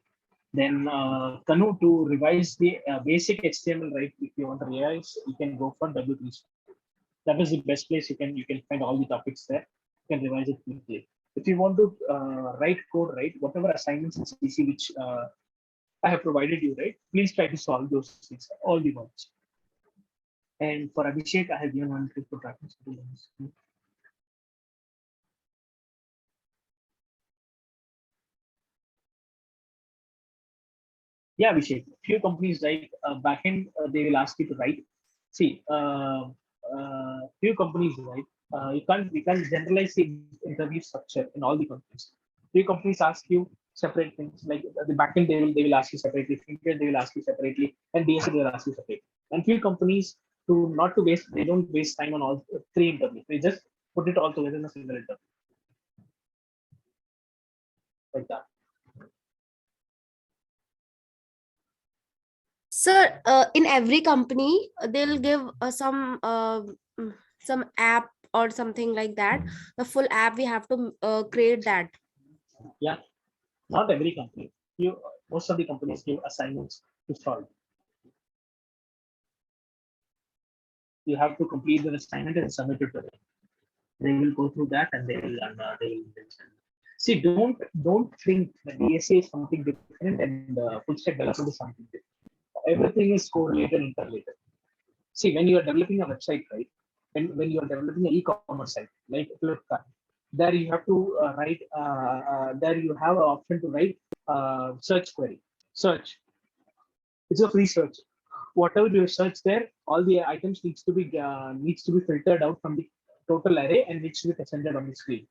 Then Kanu, to revise the basic HTML, right? If you want to revise, you can go for W3. That is the best place you can find all the topics there. You can revise it quickly. If you want to write code, right? Whatever assignments in CC which I have provided you, right? Please try to solve those things, all the ones. And for Abhishek, I have given one trick for practice. Yeah, Abhishek. Few companies like backend, they will ask you to write. See, few companies, right? We can't generalize the interview structure in all the companies. Few companies ask you separate things like the backend. They will ask you separately. Frontend they will ask you separately, and DSA they will ask you separately. And few companies not to waste, they don't waste time on all three interviews. They just put it all together in a single interview like that. Sir, in every company, they'll give some app or something like that. The full app we have to create that. Yeah, not every company. Most of the companies give assignments to solve. You have to complete the assignment and submit it to them. They will go through that and they will see. Don't think that DSA is something different and full stack development is something different. Everything is correlated and interrelated. See, when you are developing a website, right? When you are developing an e-commerce site like Flipkart, there you have to write. There you have an option to write search query. Search. It's a free search. Whatever you search there, all the items needs to be filtered out from the total array and needs to be presented on the screen.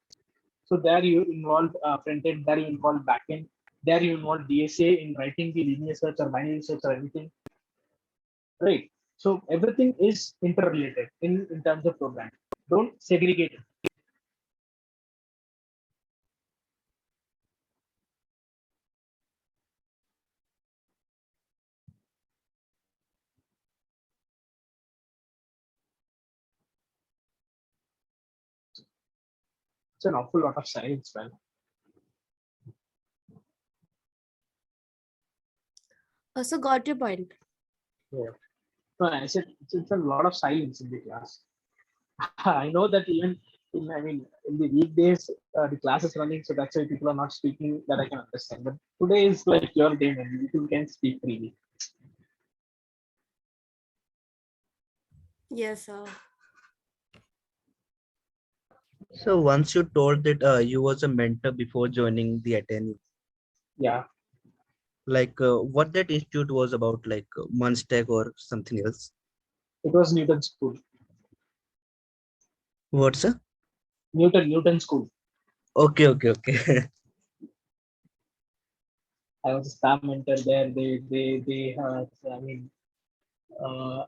So there you involve front end, there you involve backend, there you involve DSA in writing the linear search or binary search or anything, right? So everything is interrelated in terms of programming. Don't segregate it. It's an awful lot of science, man. Also got your point. Yeah. No, I said it's a lot of silence in the class. I know that even in the weekdays, the class is running, so that's why people are not speaking. That I can understand. But today is like your day, man. People can speak freely. Yes, sir. So once you told that you was a mentor before joining the Atene, Yeah, like what that institute was about, like Munstack or something else. it was Newton School. What's a? Newton School. Okay. I was a staff mentor there. They I mean,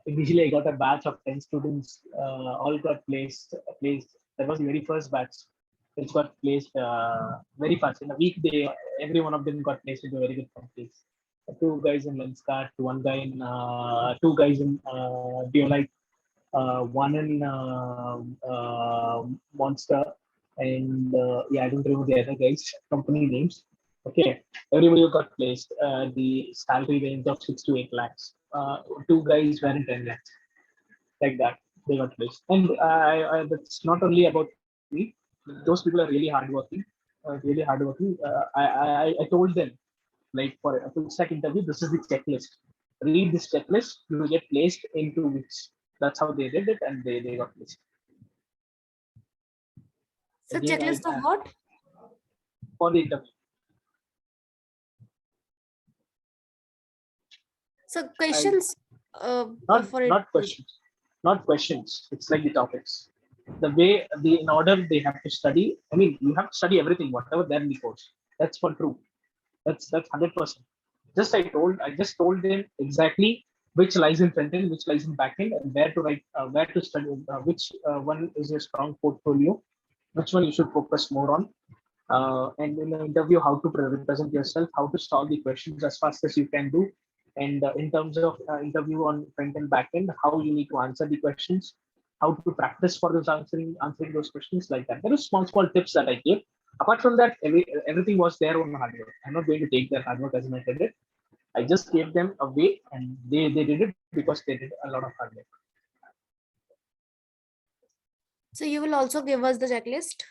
initially I got a batch of 10 students, all got placed. That was the very first batch, which got placed very fast. In a week, every one of them got placed into very good companies. Two guys in Lenskart, two guys in Deolite, one in Monster, and yeah, I don't remember the other guys' company names. Okay, everybody who got placed. The salary range of 6 to 8 lakhs. Two guys were in 10 lakhs, like that. They got placed, and that's not only about me. Those people are really hardworking, really hardworking. I told them, like, for a full stack interview, this is the checklist. Read this checklist, you will get placed in 2 weeks. That's how they did it, and they got placed. So Again, checklist of what? for the interview. So questions Not for it. not questions, not questions. It's like the topics. The way the in order they have to study. I mean, you have to study everything, whatever there in the course. That's for true. That's 100%. I just told them exactly which lies in front end, which lies in back end, and where to write, where to study, which one is your strong portfolio, which one you should focus more on, and in the interview how to represent yourself, how to solve the questions as fast as you can do, and in terms of interview on front and back end, how you need to answer the questions, how to practice for those answering those questions like that. There are small tips that I gave. Apart from that, everything was their own hard work. I'm not going to take their hard work as my credit. I just gave them a way, and they did it because they did a lot of hard work. So you will also give us the checklist.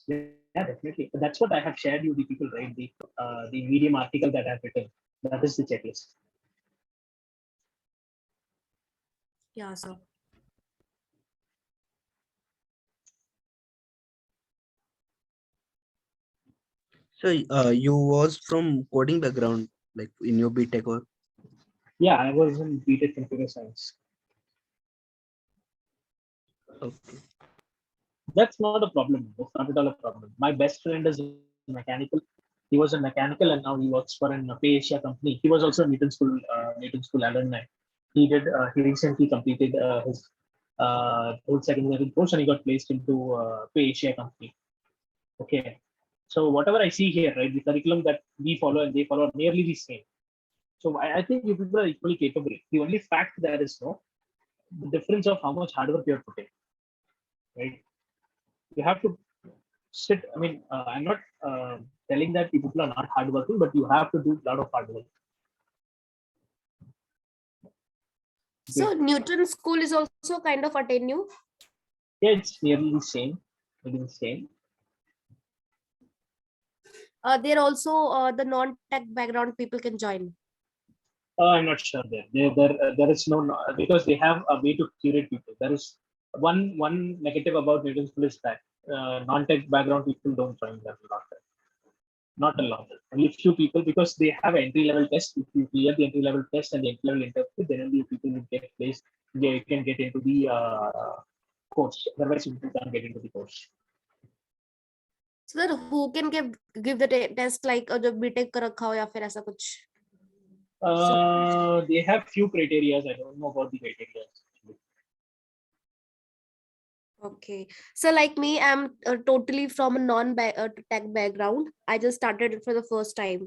Yeah, definitely. That's what I have shared you. The people, right? The Medium article that I've written. That is the checklist. Yeah, sir. So you was from coding background, like in your BTech or? Yeah, I was in BTech Computer Science. Okay. That's not a problem. That's not at all a problem. My best friend is mechanical. He was a mechanical, and now he works for an Pay Asia company. He was also a Newton School alumni. He recently completed his whole secondary course, and he got placed into Pay Asia company. Okay. So whatever I see here, right, the curriculum that we follow and they follow are nearly the same. So I think you people are equally capable. The only fact there is the difference of how much hard work you're putting, right? You have to sit. I mean, I'm not telling that people are not hardworking, but you have to do a lot of hard work. So Newton School is also kind of attain you. Yeah, it's nearly the same. It is the same. There also the non-tech background people can join. I'm not sure there is because they have a way to curate people. There is one negative about Newton School is that non-tech background people don't join them a lot. Not a lot. Only few people because they have entry level test. If you clear the entry level test and the entry level interview, then only people will get placed. They can get into the course. Otherwise, you can't get into the course. So that who can give the test like जो BTech कर रखा हो या फिर ऐसा कुछ. They have few criteria. I don't know about the criteria. Okay, so like me, I'm totally from a non-tech background. I just started it for the first time.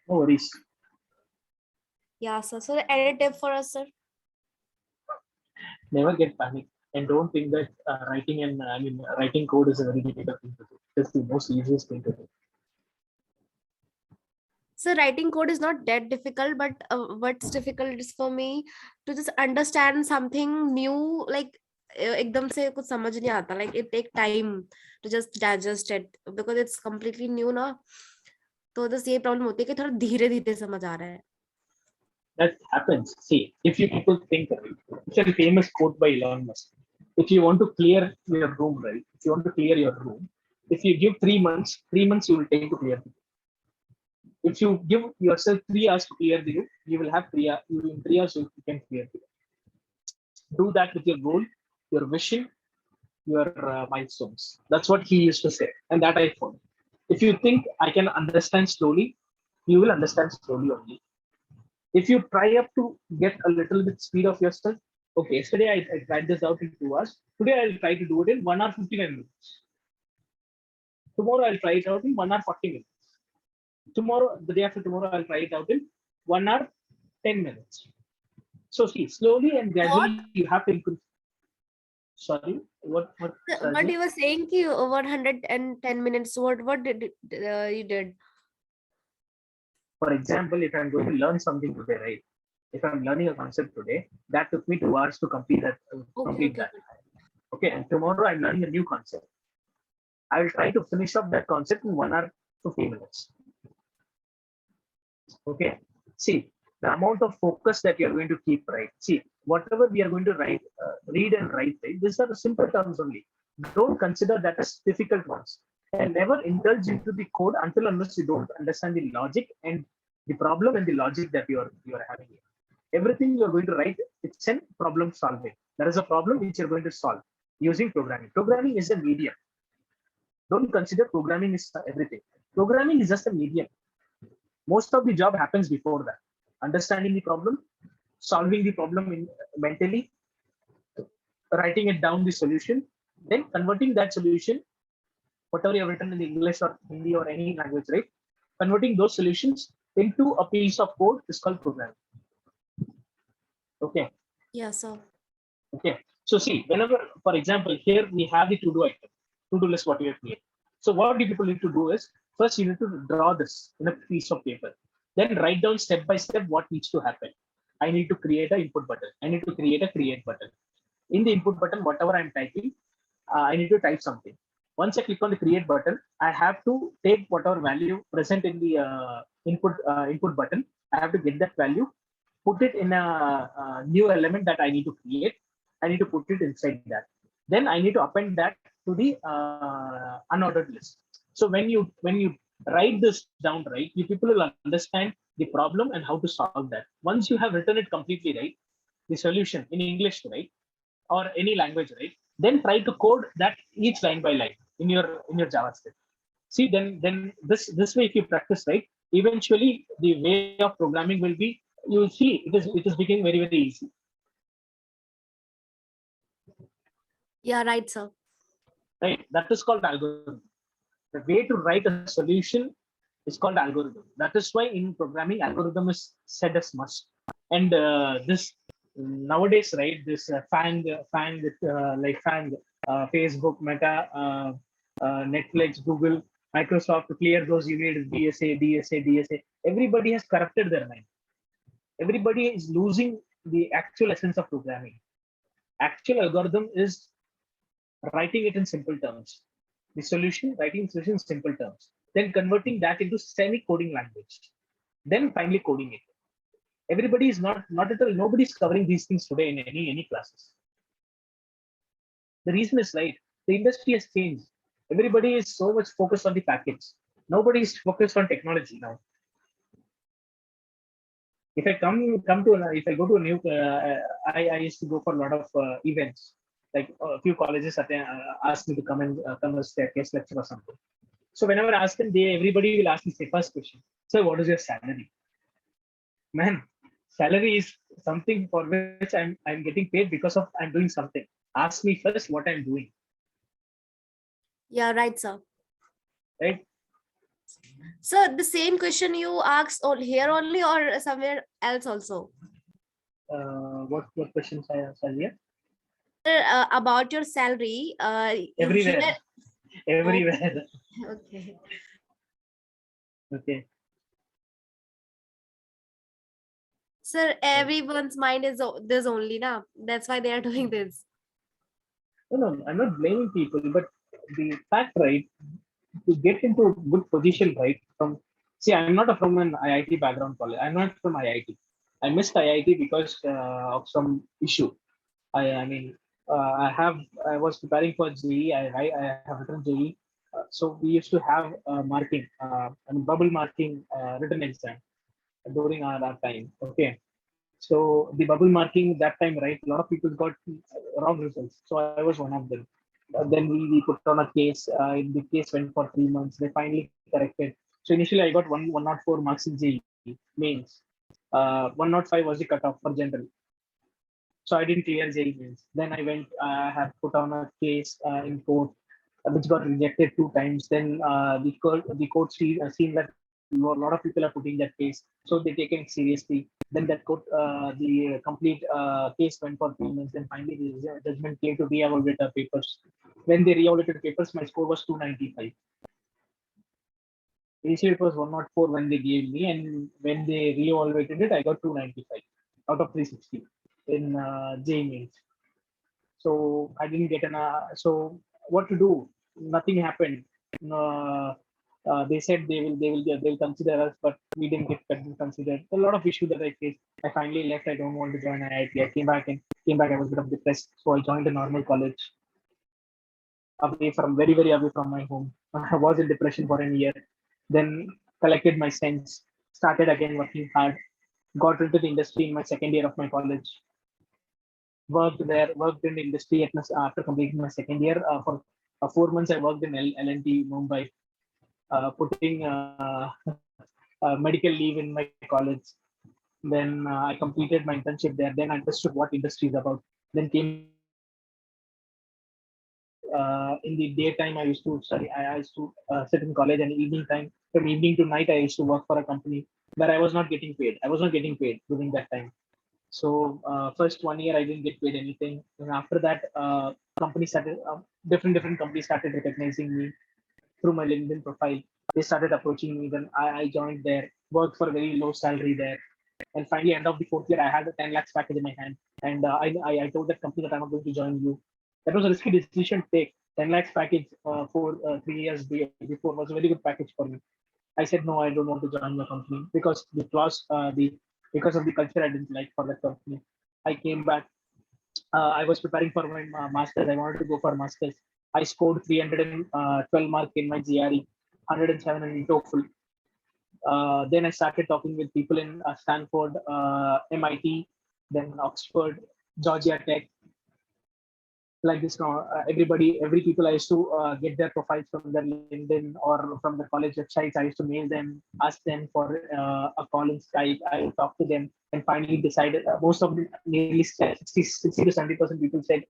No worries. Yeah, sir. So any tip for us, sir? Never get panic and don't think that writing code is a very difficult thing to do. It's the most easiest thing to do. So writing code is not that difficult, but what's difficult is for me to just understand something new. Like एकदम से कुछ समझ नहीं आता. Like it take time to just digest it because it's completely new ना. तो बस ये problem होती है कि थोड़ा धीरे-धीरे समझ आ रहा है. That happens. See, if you people think of it, it's a famous quote by Elon Musk. If you want to clear your room, right? If you want to clear your room, if you give 3 months, 3 months you will take to clear. If you give yourself 3 hours to clear the room, you will have 3 hours. In 3 hours you can clear it. Do that with your goal, your vision, your milestones. That's what he used to say, and that I follow. If you think I can understand slowly, you will understand slowly only. If you try up to get a little bit speed of yourself, okay, yesterday I tried this out in 2 hours. Today I'll try to do it in 1 hour 59 minutes. Tomorrow I'll try it out in 1 hour 40 minutes. Tomorrow, the day after tomorrow, I'll try it out in 1 hour 10 minutes. So see, slowly and gradually you have to improve. Sorry, what? But you were saying ki 110 minutes. What did you did? For example, if I'm going to learn something today, right? If I'm learning a concept today, that took me 2 hours to complete that. Okay, and tomorrow I'm learning a new concept. I will try to finish up that concept in 1 hour 50 minutes. Okay, see the amount of focus that you're going to keep, right? See, whatever we are going to write, read and write, right? These are the simple terms only. Don't consider that as difficult ones. and never indulge into the code until unless you don't understand the logic and the problem and the logic that you are having here. Everything you're going to write, it's a problem solving. There is a problem which you're going to solve using programming. Programming is a medium. Don't consider programming is everything. Programming is just a medium. Most of the job happens before that. Understanding the problem, solving the problem mentally, writing it down the solution, then converting that solution, whatever you have written in English or Hindi or any language, right? Converting those solutions into a piece of code is called programming. Okay. Yeah, sir. Okay. So see, whenever, for example, here we have the to-do item, to-do list what we have created. So what the people need to do is, first you need to draw this in a piece of paper. Then write down step by step what needs to happen. I need to create an input button. I need to create a create button. In the input button, whatever I'm typing, I need to type something. Once I click on the create button, I have to take whatever value present in the input button. I have to get that value, put it in a new element that I need to create. I need to put it inside that. Then I need to append that to the unordered list. So when you write this down, right, you people will understand the problem and how to solve that. Once you have written it completely, right, the solution in English, right, or any language, right, then try to code that each line by line in your JavaScript. See, then this way, if you practice, right, eventually the way of programming will be, you will see it is becoming very, very easy. Yeah, right, sir. Right, that is called algorithm. The way to write a solution is called algorithm. That is why in programming, algorithm is said as must. And this nowadays, right, this FANG, Facebook, Meta, Netflix, Google, Microsoft, to clear those you need DSA. Everybody has corrupted their mind. Everybody is losing the actual essence of programming. Actual algorithm is writing it in simple terms. The solution, writing solution in simple terms, then converting that into semi-coding language, then finally coding it. Everybody is not at all, nobody's covering these things today in any classes. The reason is, right, the industry has changed. Everybody is so much focused on the package. Nobody is focused on technology now. If I if I go to a new, I used to go for a lot of events. Like a few colleges asked me to come and say a guest lecture or something. So whenever I ask them, everybody will ask me the first question. So what is your salary? Man, salary is something for which I'm getting paid because of I'm doing something. Ask me first what I'm doing. Yeah, right, sir. Right? So the same question you asked here only or somewhere else also? What questions I asked earlier? About your salary. Everywhere. Everywhere. Okay. Okay. Sir, everyone's mind is this only now. That's why they are doing this. No, I'm not blaming people, but the fact, right, to get into a good position, right, I'm not from an IIT background college. I'm not from IIT. I missed IIT because of some issue. I was preparing for JEE. I have written JEE. So we used to have marking, bubble marking written exam during our time. Okay. So the bubble marking that time, right? A lot of people got wrong results. So I was one of them. Then we put on a case. The case went for 3 months. They finally corrected. So initially I got 104 marks in JEE mains. 105 was the cutoff for general. So I didn't clear JEE mains. Then I went. I had put on a case in court, which got rejected 2 times. Then the court seen that a lot of people are putting that case, so they take it seriously. Then that court, the complete case went for 3 months. Then finally the judgment came to re-evaluate the papers. When they re-evaluated papers, my score was 295. Initially it was 104 when they gave me, and when they re-evaluated it, I got 295 out of 360 in JEE mains. So I didn't get an. So what to do? Nothing happened. They said they'll consider us, but we didn't get considered. A lot of issues that I faced. I finally left. I don't want to join IIT. I came back. I was a bit of depressed, so I joined a normal college. away from very away from my home. I was in depression for a year. Then collected my sense, started again working hard, got into the industry in my second year of my college. Worked there, worked in the industry after completing my second year. For 4 months, I worked in L&T Mumbai, putting medical leave in my college. Then I completed my internship there. Then I understood what industry is about. Then came in the daytime, I used to study. I used to sit in college, and evening time, from evening to night, I used to work for a company where I was not getting paid. I was not getting paid during that time. So first 1 year, I didn't get paid anything. And after that, companies started, different companies started recognizing me through my LinkedIn profile. They started approaching me. Then I joined there, worked for a very low salary there. And finally, end of the fourth year, I had a 10 lakhs package in my hand. And I told that company that I'm not going to join you. That was a risky decision to take. 10 lakhs package for 3 years before was a very good package for me. I said, no, I don't want to join your company because the clause, because of the culture I didn't like for that company. I came back. I was preparing for my master's. I wanted to go for master's. I scored 312 mark in my GRE, 107 in TOEFL. Then I started talking with people in Stanford, MIT, then Oxford, Georgia Tech, like this. Every people I used to get their profiles from their LinkedIn or from the college websites. I used to mail them, ask them for a call in Skype. I would talk to them, and finally decided. Most of them, nearly 60 to 70% people said,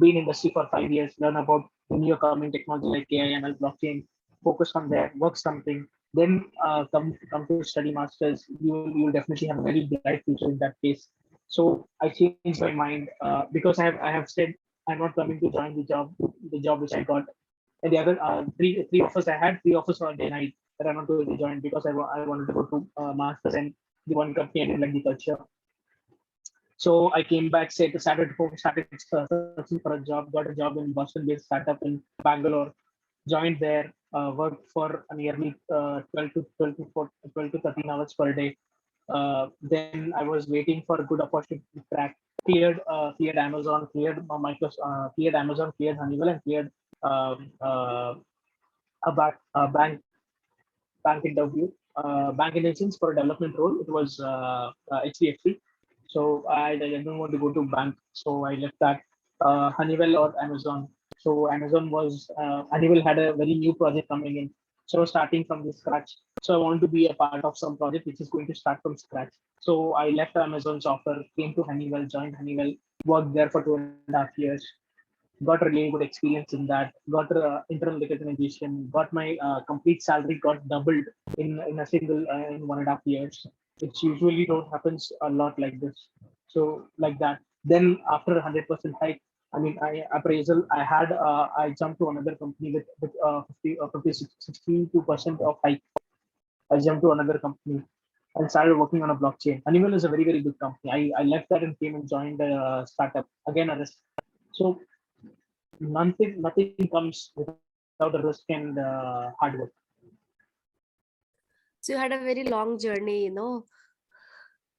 be in industry for 5 years, learn about the new coming technology like AI, ML, blockchain, focus on that, work something, then come to study masters. You will definitely have a very bright future in that case. So I changed my mind because I have said I'm not coming to join the job which I got. And the other three offers I had, three offers were denied that I'm not going to join because I wanted to go to masters, and the one company I didn't like the culture. So I came back, said started home, started searching for a job, got a job in Boston-based startup in Bangalore, joined there, worked for nearly 12 to 13 hours per day. Then I was waiting for a good opportunity to crack. Cleared Amazon, cleared Microsoft, cleared Amazon, cleared Honeywell, and cleared a bank interview, bank intelligence for a development role. It was HDFC. So I didn't want to go to bank, so I left that. Honeywell or Amazon. So Honeywell had a very new project coming in. So starting from the scratch. So I wanted to be a part of some project which is going to start from scratch. So I left Amazon's offer, came to Honeywell, joined Honeywell, worked there for 2.5 years, got a really good experience in that, got internal recognition, got my complete salary got doubled in a single in 1.5 years, which usually don't happens a lot like this. So like that. Then after 100% hike, I mean, appraisal, I jumped to another company with 62% of hike. I jumped to another company and started working on a blockchain. Honeywell is a very good company. I left that and came and joined a startup again, a risk. So nothing comes without a risk and hard work. So you had a very long journey, you know.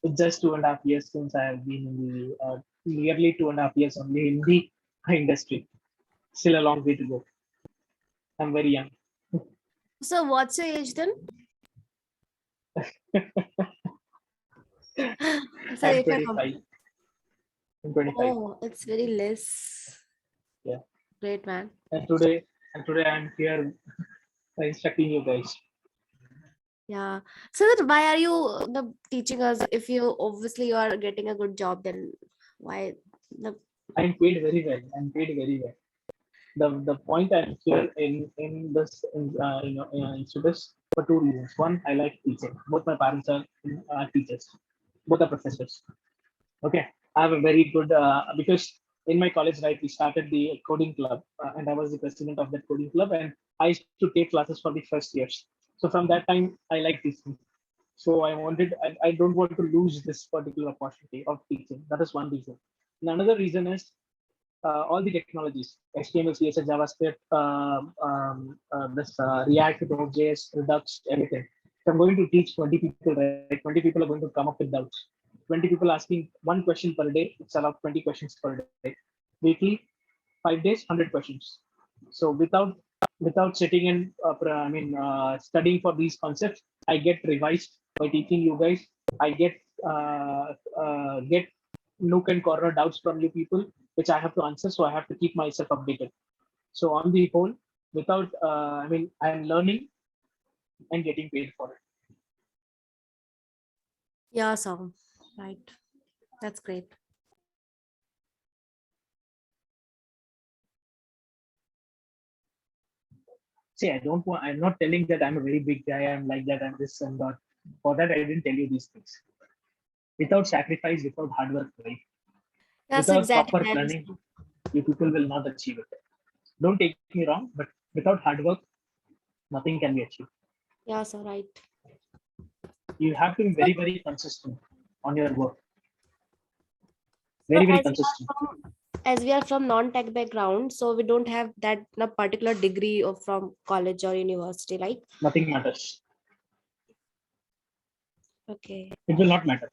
It's just 2.5 years since I have been in the nearly 2.5 years only in the industry. Still a long way to go. I'm very young. So what's your age then? Sorry I'm if I 25. I'm 25. Oh, it's very less. Yeah. Great, man. And today I'm here instructing you guys. Yeah. So that why are you teaching us if you obviously you are getting a good job, then why the I'm paid very well. I'm paid very well. The point I'm here in this institute for two reasons. One, I like teaching. Both my parents are teachers. Both are professors. Okay, I have a very good because in my college, right, we started the coding club, and I was the president of that coding club, and I used to take classes for the first years. So from that time, I like teaching. So I don't want to lose this particular opportunity of teaching. That is one reason. And another reason is all the technologies, HTML, CSS, JavaScript, this React, Node.js, Redux, everything. So I'm going to teach 20 people, right? 20 people are going to come up with doubts. 20 people asking one question per day. It's about 20 questions per day. Weekly, 5 days, 100 questions. So without sitting and studying for these concepts, I get revised by teaching you guys. I get nook and corner doubts from you people, which I have to answer. So I have to keep myself updated. So on the whole, without I'm learning and getting paid for it. Yeah, sir. Right. That's great. See, I don't want. I'm not telling that I'm a very big guy. I'm like that. I'm this and that. For that, I didn't tell you these things. Without sacrifice, without hard work, right? Yes, Without exactly. proper I planning, understand. you people will not achieve it. Don't take me wrong, but without hard work, nothing can be achieved. Yeah, sir. Right. You have to be So, very, very consistent on your work. so Very, very as consistent. we are from non-tech background, so we don't have that particular degree of from college or university, like. Nothing matters. Okay. It will not matter.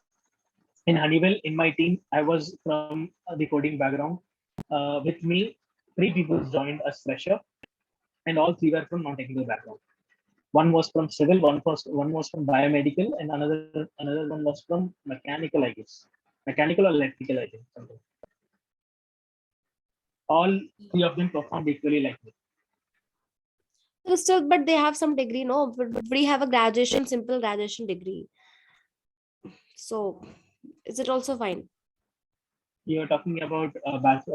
In Honeywell, in my team, I was from the coding background. With me, 3 people joined as fresher, and all 3 were from non-technical background. One was from civil, one was from biomedical, and another one was from mechanical, I guess. Mechanical or electrical, I think. Something. All 3 of them performed equally like me. So still, but they have some degree, no? But we have a graduation, simple graduation degree. So is it also fine? You're talking about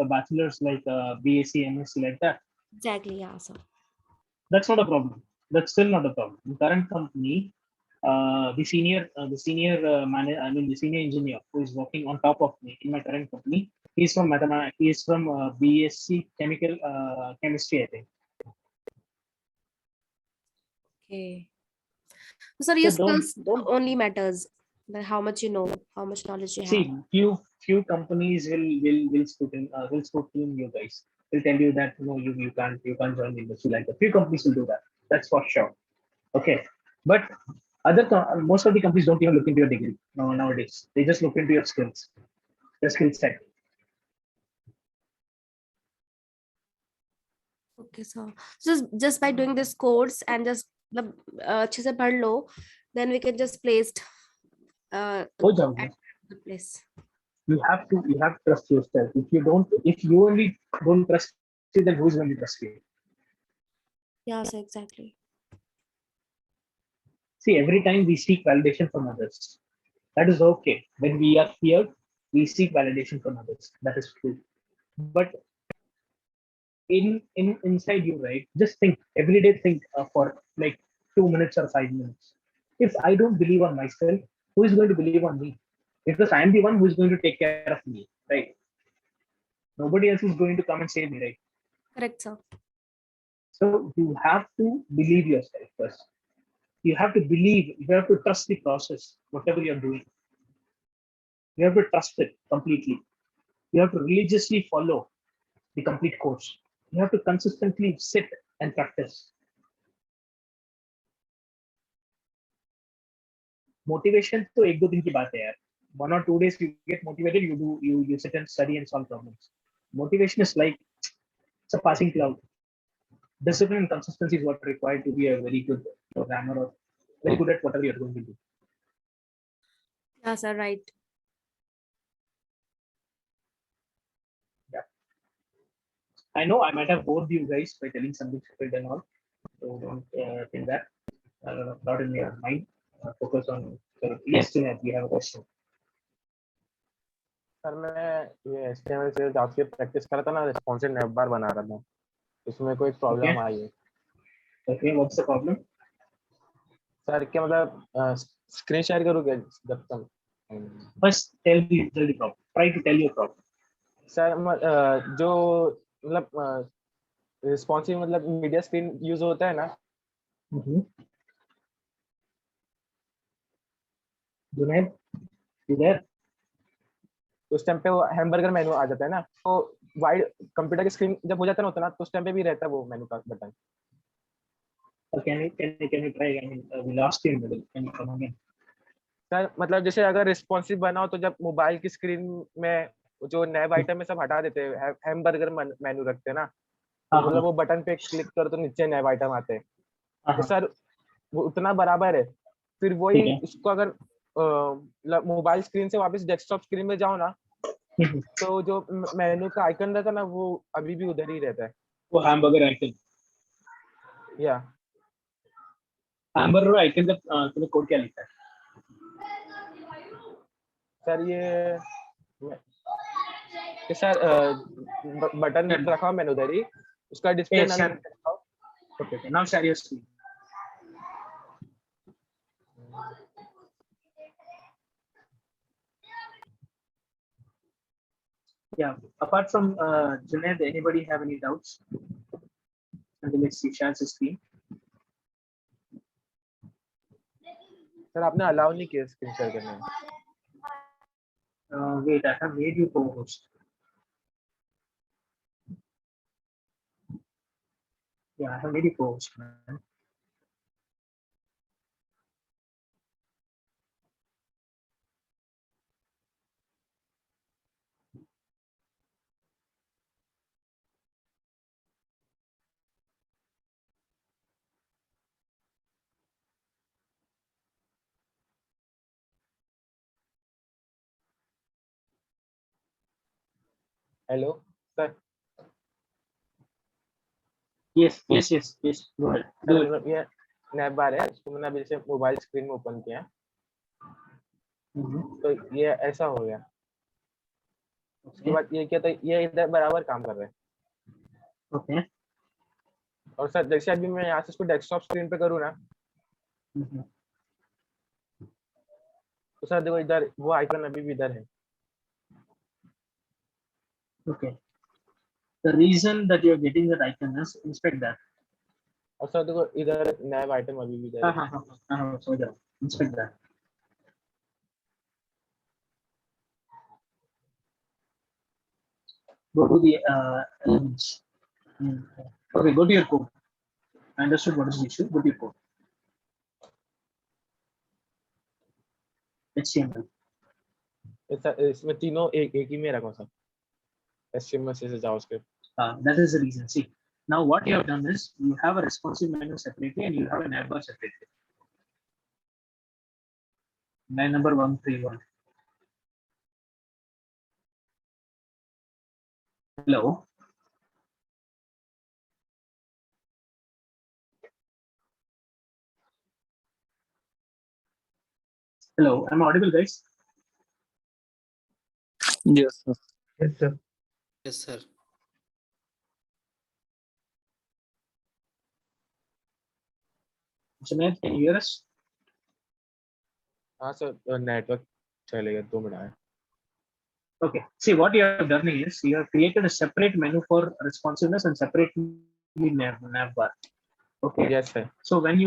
bachelor's like BSc, MSc, like that. Exactly, yeah, sir. That's not a problem. That's still not a problem. In current company, the senior engineer who is working on top of me in my current company, he's from mathematics. He's from BSc chemistry, I think. Okay. So So your don't skills don't only matters. Like how much you know, how much knowledge you have. see. Few companies will scrutinize you guys. Will tell you that no, you can't join the industry like that. Few companies will do that. That's for sure. Okay, but most of the companies don't even look into your degree nowadays. They just look into your skills, your skill set. Okay, so just by doing this course and just अच्छे से पढ़ लो, then we can just placed हो at जाओगे. the place. You have to trust yourself. If you only don't trust you, then who is going to trust you? Yeah, so exactly. See, every time we seek validation from others, that is okay. When we are feared, we seek validation from others. That is true. But inside you, right? Just think every day. Think for like 2 minutes or 5 minutes. If I don't believe on myself, who is going to believe on me? Because I am the one who is going to take care of me, right? Nobody else is going to come and save me, right? Correct, sir. So you have to believe yourself first. You have to believe. You have to trust the process, whatever you're doing. You have to trust it completely. You have to religiously follow the complete course. You have to consistently sit and practice. Motivation तो 1-2 दिन की बात है यार. 1 or 2 days you get motivated, you sit and study and solve problems. Motivation is like it's a passing cloud. Discipline and consistency is what required to be a very good programmer or very good at whatever you're going to do. Yeah, sir, right. Yeah. I know I might have bored you guys by telling something stupid and all. So don't think that. Not in your mind. Focus on. Yes, Junaid, you have a question. Sir मैं ये HTML से जाके practice कर रहा था ना, responsive नेव बार बना रहा था, उसमें कोई प्रॉब्लम Okay. आई है. Okay, what's the problem? Sir क्या मतलब स्क्रीन शेयर करोगे जब तक? First, tell the problem. Try to tell your problem. Sir जो मतलब रिस्पॉन्सिव मतलब मीडिया स्क्रीन यूज होता है ना. Junaid, you there? उस टाइम पे वो हैमबर्गर मेनू आ जाता है ना, तो वाइड कंप्यूटर की स्क्रीन जब हो जाता है ना, उतना तो उस टाइम पे भी रहता है वो मेनू का button. Can you try? I mean, we lost you in the middle. Can you come again? Sir मतलब जैसे अगर रिस्पॉन्सिव बना हो तो जब मोबाइल की स्क्रीन में जो नैब आइटम में सब हटा देते हैं, हैमबर्गर मेनू रखते हैं ना, हाँ, मतलब वो बटन पे क्लिक करो तो नीचे नए आइटम आते हैं हाँ, तो हाँ, सर वो उतना बराबर है फिर ठीक वही है। उसको अगर मोबाइल स्क्रीन से वापस डेस्कटॉप स्क्रीन में जाओ ना तो जो मेनू का आइकन रहता है ना वो अभी भी उधर ही रहता है वो हैमबर्गर आइकन, या हैमबर्गर आइकन का तूने कोड क्या लिखा है? सर ये कि सर बटन रखा हूं मैंने उधर ही उसका डिस्प्ले Yes, नन sir. करके रखा हूं। Okay, now share your screen. Yeah, apart from Junaid, anybody have any doubts? And let's see, share the screen. Sir आपने अलाउ नहीं किया स्क्रीन शेयर करने में Wait, I have made you co-host. Yeah, I have made you co-host, man. Hello sir Yes, yes, yes, yes. Go ahead. Do it. Sir ये nap बार है इसको मैंने अभी से मोबाइल स्क्रीन में ओपन किया तो ये ऐसा हो गया उसके Okay. बाद ये क्या था ये इधर बराबर काम कर रहे हैं Okay. और सर जैसे अभी मैं यहाँ से इसको डेस्कटॉप स्क्रीन पे करूँ ना Mhm. तो सर देखो इधर वो आइकन अभी भी इधर है Okay. The reason that you're getting that icon is inspect that. और सर देखो इधर नया आइटम अभी भी इधर है So yeah, inspect that. Go to the elements. Okay, go to your code. I understood what is the issue. Go to your code. HTML. इसमें तीनों एक ही में रखो सर HTML से JavaScript That is the reason. See, now what you have done is you have a responsive menu separately and you have an adbar separately. Line number 131. Hello. Hello. I'm audible, guys. Yes, sir. Yes, sir. Yes, sir. Junaid, can you hear us? हाँ sir network चलेगा 2 minute आए Okay. See, what you have done is you have created a separate menu for responsiveness and separately nav bar. Okay. Yes sir So when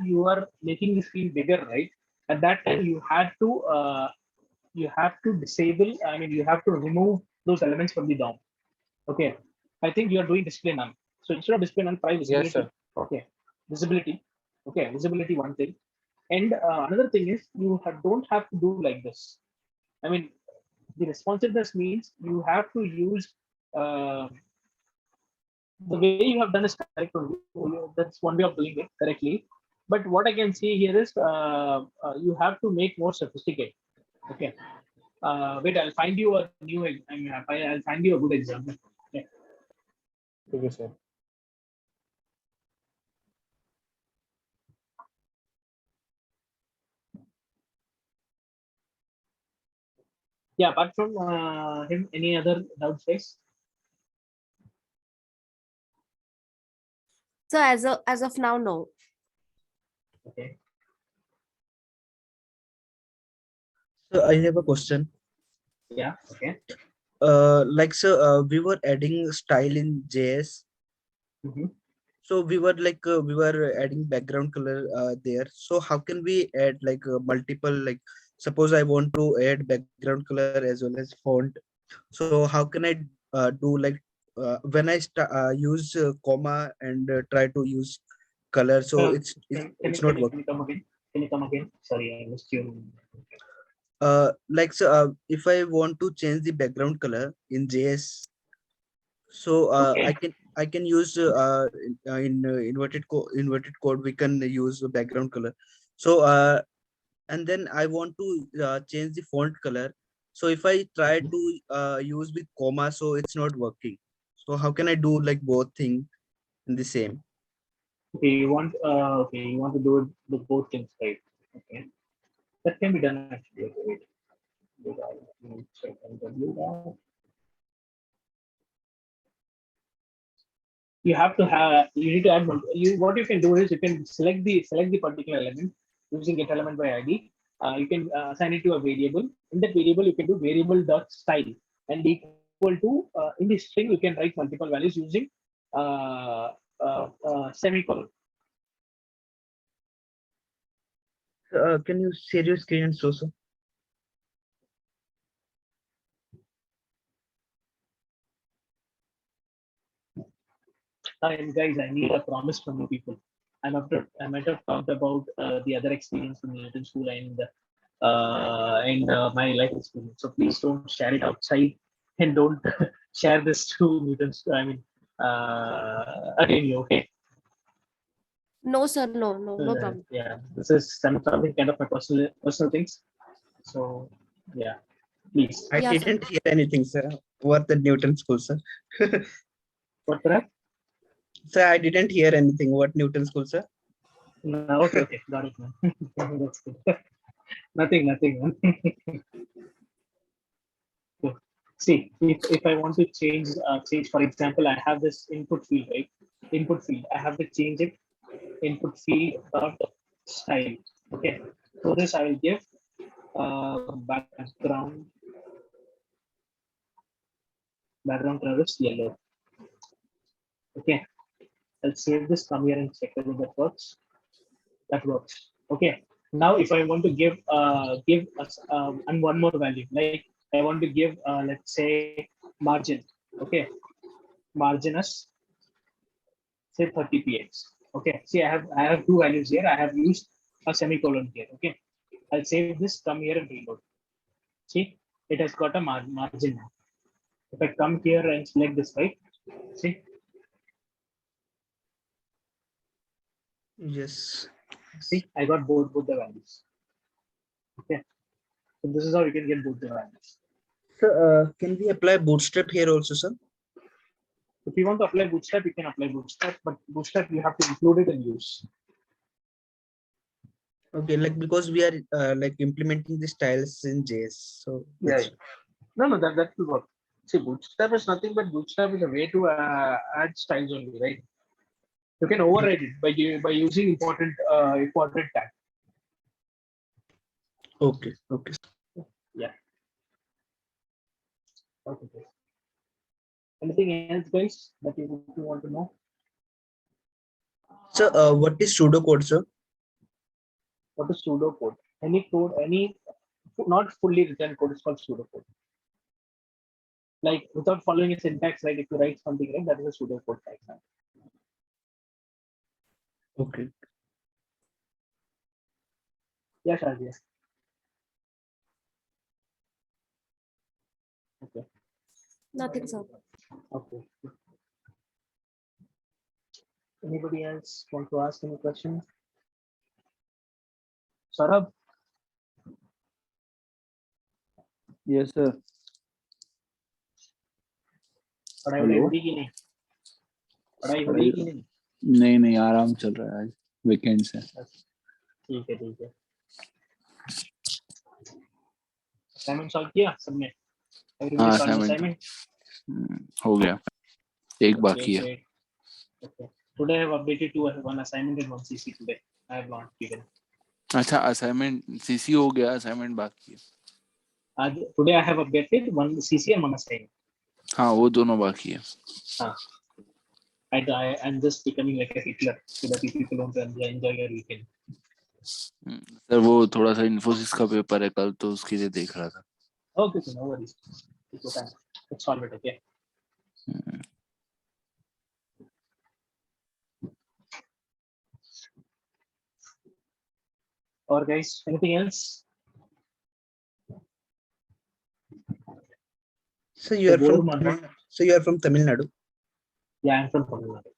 you are making the screen bigger, right? At that time you have to disable. I mean, you have to remove those elements from the DOM. Okay. I think you are doing display none. So instead of display none, try visibility. Yes, sir. Okay. Visibility. Okay. Visibility, one thing. And another thing is don't have to do like this. I mean, the responsiveness means you have to use the way you have done is correct only. That's one way of doing it correctly. But what I can see here is you have to make more sophisticated. Okay. Wait, I'll find you a new. I'll find you a good example. Okay. ठीक है sir Yeah. Apart from him, any other doubts, guys? So as of now, no. Okay. So I have a question. Yeah. Okay. Like, so we were adding style in JS. Mhm. So we were like we were adding background color there. So how can we add like multiple, like suppose I want to add background color as well as font. So how can I do like when I use comma and try to use color, so it's not working. Can you come again? Can you come again? Sorry, I missed you. Like, so if I want to change the background color in JS, So Okay. I can use inverted code we can use background color. So and then I want to change the font color. So if I try to use with comma, so it's not working. So how can I do like both thing in the same? Okay, you want to do it with both things, right? Okay, that can be done actually. Okay, wait. Let me check and W that. You have to have, you need to add you, what you can do is you can select the particular element using get element by id. You can assign it to a variable. In that variable you can do variable dot style and equal to in the string you can write multiple values using uh, semicolon. Can you share your screen and show, sir? And guys, I need a promise from you people. I might have talked about the other experience in Newton School and my life experience. So please don't share it outside and don't share this to Newton School. I mean, again, you okay? No, sir. No problem. Yeah, this is something kind of my personal things. So yeah, please. I Yeah, sir. didn't hear anything, sir. What the Newton School, sir? What for that? Sir, I didn't hear anything. What Newton School, sir? No, okay, got it, man. That's good. nothing. Man. See, if I want to change, for example, I have this input field, right? Input field, I have to change it. Input field dot style. Okay. So this I will give background color is yellow. Okay. I'll save this, come here and check whether that works. That works. Okay. Now, if I want to give us and one more value, like I want to give let's say margin. Okay, margin as say 30 px. Okay, see I have two values here. I have used a semicolon here. Okay, I'll save this, come here and reload. See, it has got a margin now. If I come here and select this, right? See, Yes. see, I got both the values. Okay, so this is how you can get both the values. So can we apply Bootstrap here also, sir? If you want to apply Bootstrap, you can apply Bootstrap, but Bootstrap you have to include it and use. Okay, like because we are like implementing the styles in JS. So Yeah. No, that will work. See, Bootstrap is nothing but Bootstrap is a way to add styles only, right? You can override it by using important tag. Okay. Yeah. Okay. Anything else, guys, that you want to know? So what is pseudocode, sir? What is pseudocode? Any code, any not fully written code is called pseudocode. Like without following a syntax, right? If you write something, right, that is a pseudocode, for example. Okay. Yeah, Shazia. Okay. Nothing, sir. Okay. Anybody else want to ask any question? Saurabh? Yes, sir. पढ़ाई Hello? हो रही कि नहीं? पढ़ाई हो रही कि नहीं? नहीं आराम चल रहा है आज वीकेंड से. ठीक है. असाइनमेंट सॉल्व किया सबने? हाँ, असाइनमेंट हो गया. एक बाकी है. Okay. Today I have updated to one assignment and one CC today. I have not given. अच्छा, असाइनमेंट सीसी हो गया, असाइनमेंट बाकी है. Today I have updated one CC and one assignment. हाँ, वो दोनों बाकी है. हाँ. I'm just becoming like a Hitler so that if people want to enjoy your weekend. Sir वो थोड़ा सा इन्फोसिस का पेपर है कल, तो उसके लिए देख रहा था. Okay, no worries. Let's solve it, okay? Or guys, anything else? So you are from Tamil Nadu. Yeah, I'm from Tamil Nadu.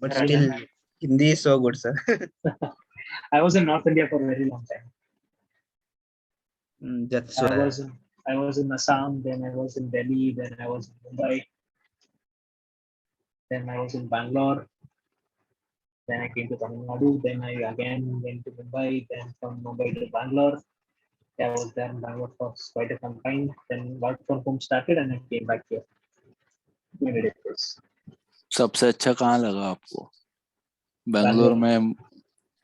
But Right. still, Hindi is so good, sir. I was in North India for a very long time. That's I why. was in Assam, then I was in Delhi, then I was in Mumbai, then I was in Bangalore, then I came to Tamil Nadu, then I again went to Mumbai, then from Mumbai to Bangalore. I was there in Bangalore for quite a some time. Then work from home started and I came back here. We did this. सबसे अच्छा कहाँ लगा आपको बेंगलोर में?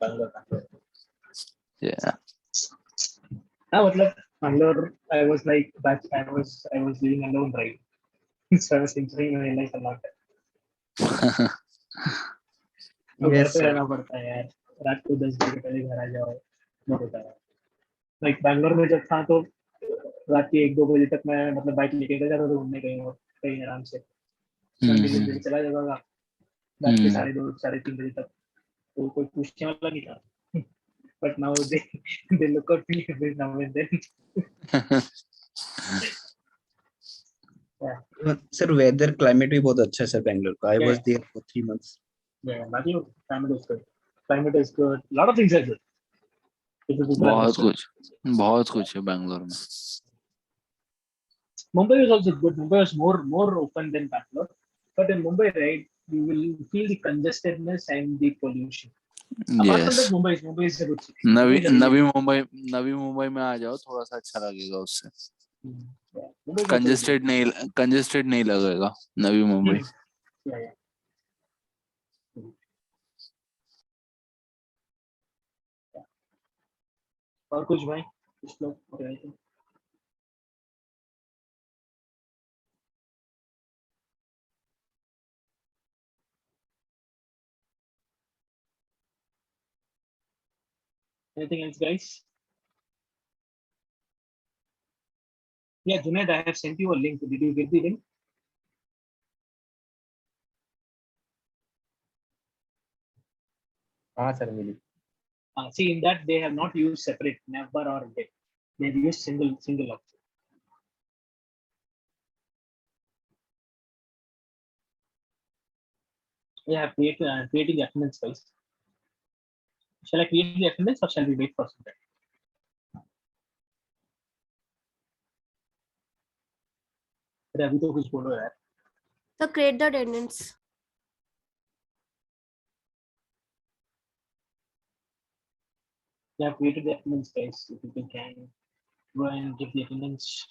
Bangalore. Yeah. हाँ मतलब Bangalore, I was like back. I was living alone, right? So I was enjoying my life a lot. अब घर Yes, पे sir. रहना पड़ता है यार. रात को 10 बजे पहले घर आ जाओ. बहुत होता है. Like बैंगलोर में जब था तो रात के 1-2 बजे तक मैं मतलब बाइक लेके गया था तो घूमने कहीं आराम से. मंदिर में चला जाता था. रात के 2:30-3 बजे तक. तो कोई पूछने वाला नहीं था. But now they look at me every now and then. Yeah. Sir, weather climate भी बहुत अच्छा है sir Bangalore का. I Yeah, was there for 3 months. Yeah, Matthew, climate is good. Climate is good. A lot of things are good. If you people understand. बहुत कुछ है बेंगलोर में. Mumbai is also good. Mumbai is more open than Bangalore. But in Mumbai, right, you will feel the congestedness and the pollution. Apart from that, Yes. Mumbai is a good city. Mumbai is a Navi really Mumbai में आ जाओ थोड़ा सा अच्छा लगेगा उससे. yeah, Mumbai is also good. Congested नहीं लगेगा Navi Mumbai. Yeah, yeah. और कुछ भाई कुछ लोग हो रहे थे. Anything else, guys? Yeah, Junaid, I have sent you a link. Did you get the link? हाँ सर मिली. See, in that they have not used separate never or did. They've used single option. Yeah, creating the attendance guys. Shall I create the attendance or shall we wait for some time? अरे अभी तो कुछ बोलो यार. So create the attendance. Yeah, created the attendance guys. If you can go and give the attendance.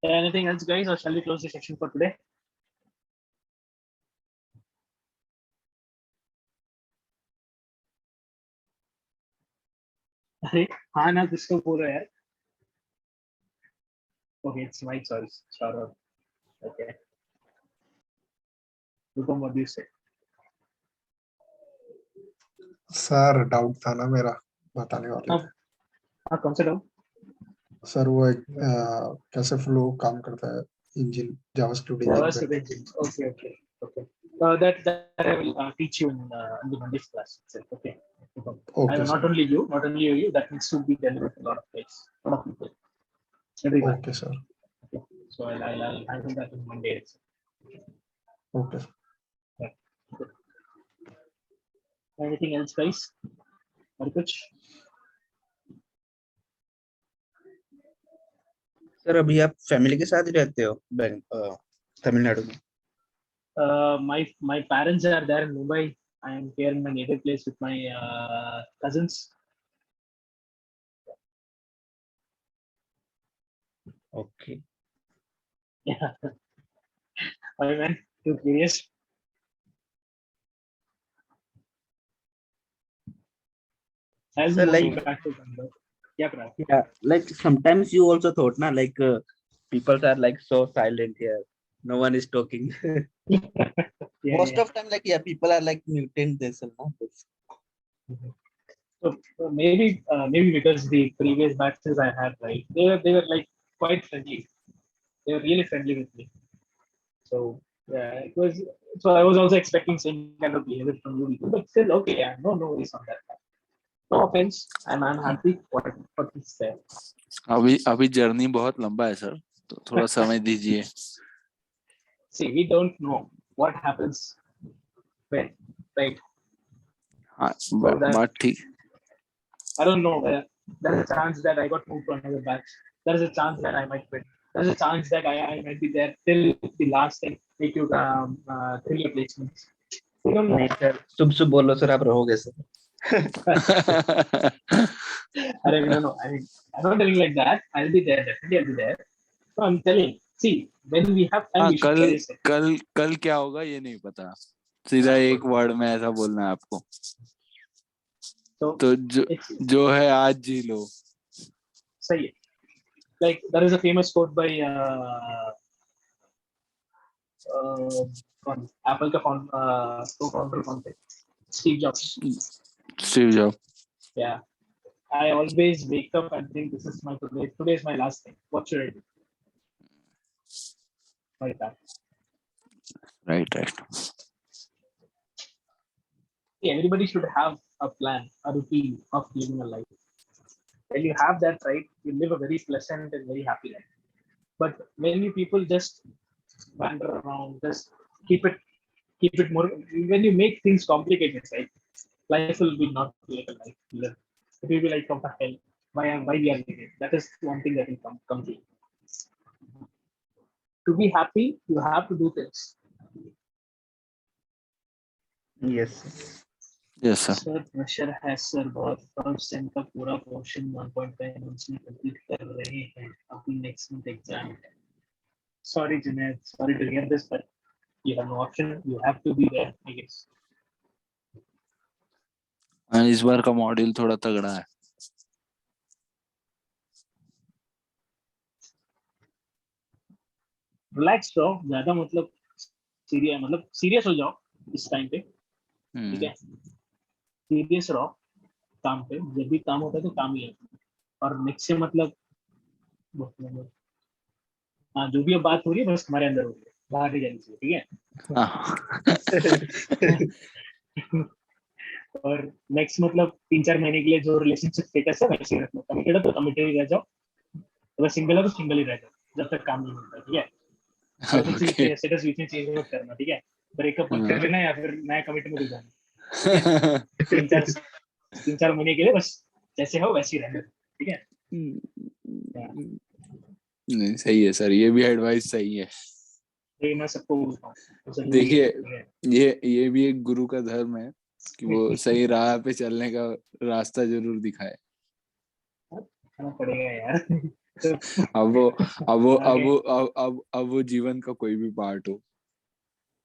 Anything else, guys, or shall we close the session for today? अरे हाँ ना कुछ तो बोलो यार. Okay, it's my choice. Sure. Okay. Rupam, what do you say? Sir doubt था ना मेरा बताने वाले थे. हाँ कौन सा डाउट? सर वो एक कैसे फ्लो काम करता है इंजन जावास्क्रिप्ट इंजन पे. Okay. That I will teach you in the Monday's class itself. Okay. Okay, Not only you, that needs to be delivered to a lot of guys, a lot of people. Everyone. Okay, sir. Okay. So I'll handle that on Monday itself. Okay. Yeah. Good. Anything else, guys? और कुछ? Sir अभी आप family के साथ ही रहते हो तमिलनाडु में? My parents are there in Mumbai. I am here in my native place with my cousins. Okay. Yeah. Why man? Too curious? I'll Sir, like, go back to Bangalore. Yeah, like sometimes you also thought na like people are like so silent here. No one is talking. Most of time like people are like muting themselves. So maybe because the previous batches I had, right, they were like quite friendly. They were really friendly with me. So yeah, it was. So I was also expecting same kind of behavior from you people, but still okay. Yeah, no worries on that. No offense, I'm happy what is there. अभी journey बहुत लंबा है sir, तो थोड़ा समय दीजिए. See, we don't know what happens when, right? हाँ, So that बात ठीक. I don't know. There is a chance that I got moved to another batch. There is a chance that I might quit. There is a chance that I might be there till the last and make you till your placements. You don't know. नहीं sir, शुभ बोलो sir, आप रहोगे sir. No. I mean, I'm not telling like that. I'll be there. Definitely, I'll be there. So I'm telling. See, when we have time, हाँ, we should कल try this. कल क्या होगा ये नहीं पता. सीधा एक वर्ड में ऐसा बोलना है आपको. So तो it's जो है आज जी लो. सही है. Like there is a famous quote by Apple का co-founder कौन थे? Steve Jobs. Steve Jobs. Yeah. I always wake up and think this is my today. Today is my last thing. What should I do? Like that. Right. Yeah, everybody should have a plan, a routine of living a life. When you have that, right, you live a very pleasant and very happy life. But when you people just wander around, just keep it more. When you make things complicated, right, life will be not like a life. It will be like from the hell. Why we are living? That is one thing that will come to you. To be happy, you have to do things. Yes. Yes, sir. Sir, pressure has sir बहुत first sem का पूरा portion 1.5 months में complete कर रहे हैं. अभी next month exam. Sorry, Junaid. Sorry to hear this, but you have no option. You have to be there, I guess. इस बार का मॉड्यूल थोड़ा तगड़ा है. Relax रहो, ज़्यादा मतलब serious हो जाओ इस time पे. ठीक है. Serious रहो काम पे. जब भी काम होता है तो काम ही है. और next से मतलब हाँ, जो भी अब बात हो रही है बस हमारे अंदर हो रही है, बाहर नहीं जानी चाहिए. ठीक है. और नेक्स्ट मतलब 3-4 महीने के लिए जो रिलेशनशिप स्टेटस है वैसे ही रखना. कमिटेड है तो कमिटेड ही रह जाओ. अगर सिंगल है तो सिंगल ही रह जाओ जब तक काम नहीं होता. ठीक है. रिलेशनशिप स्टेटस बीच में चेंज मत करना. ठीक है. ब्रेकअप मत कर लेना या फिर नया कमिटमेंट हो जाना. 3-4 महीने के लिए बस जैसे हो वैसे ही रहना. ठीक है. नहीं, सही है सर, ये भी एडवाइस सही है. ये मैं सबको बोलता हूँ. देखिए, ये भी एक गुरु का धर्म है कि वो सही राह पे चलने का रास्ता जरूर दिखाए. पड़ेगा यार. अब वो जीवन का कोई भी पार्ट हो.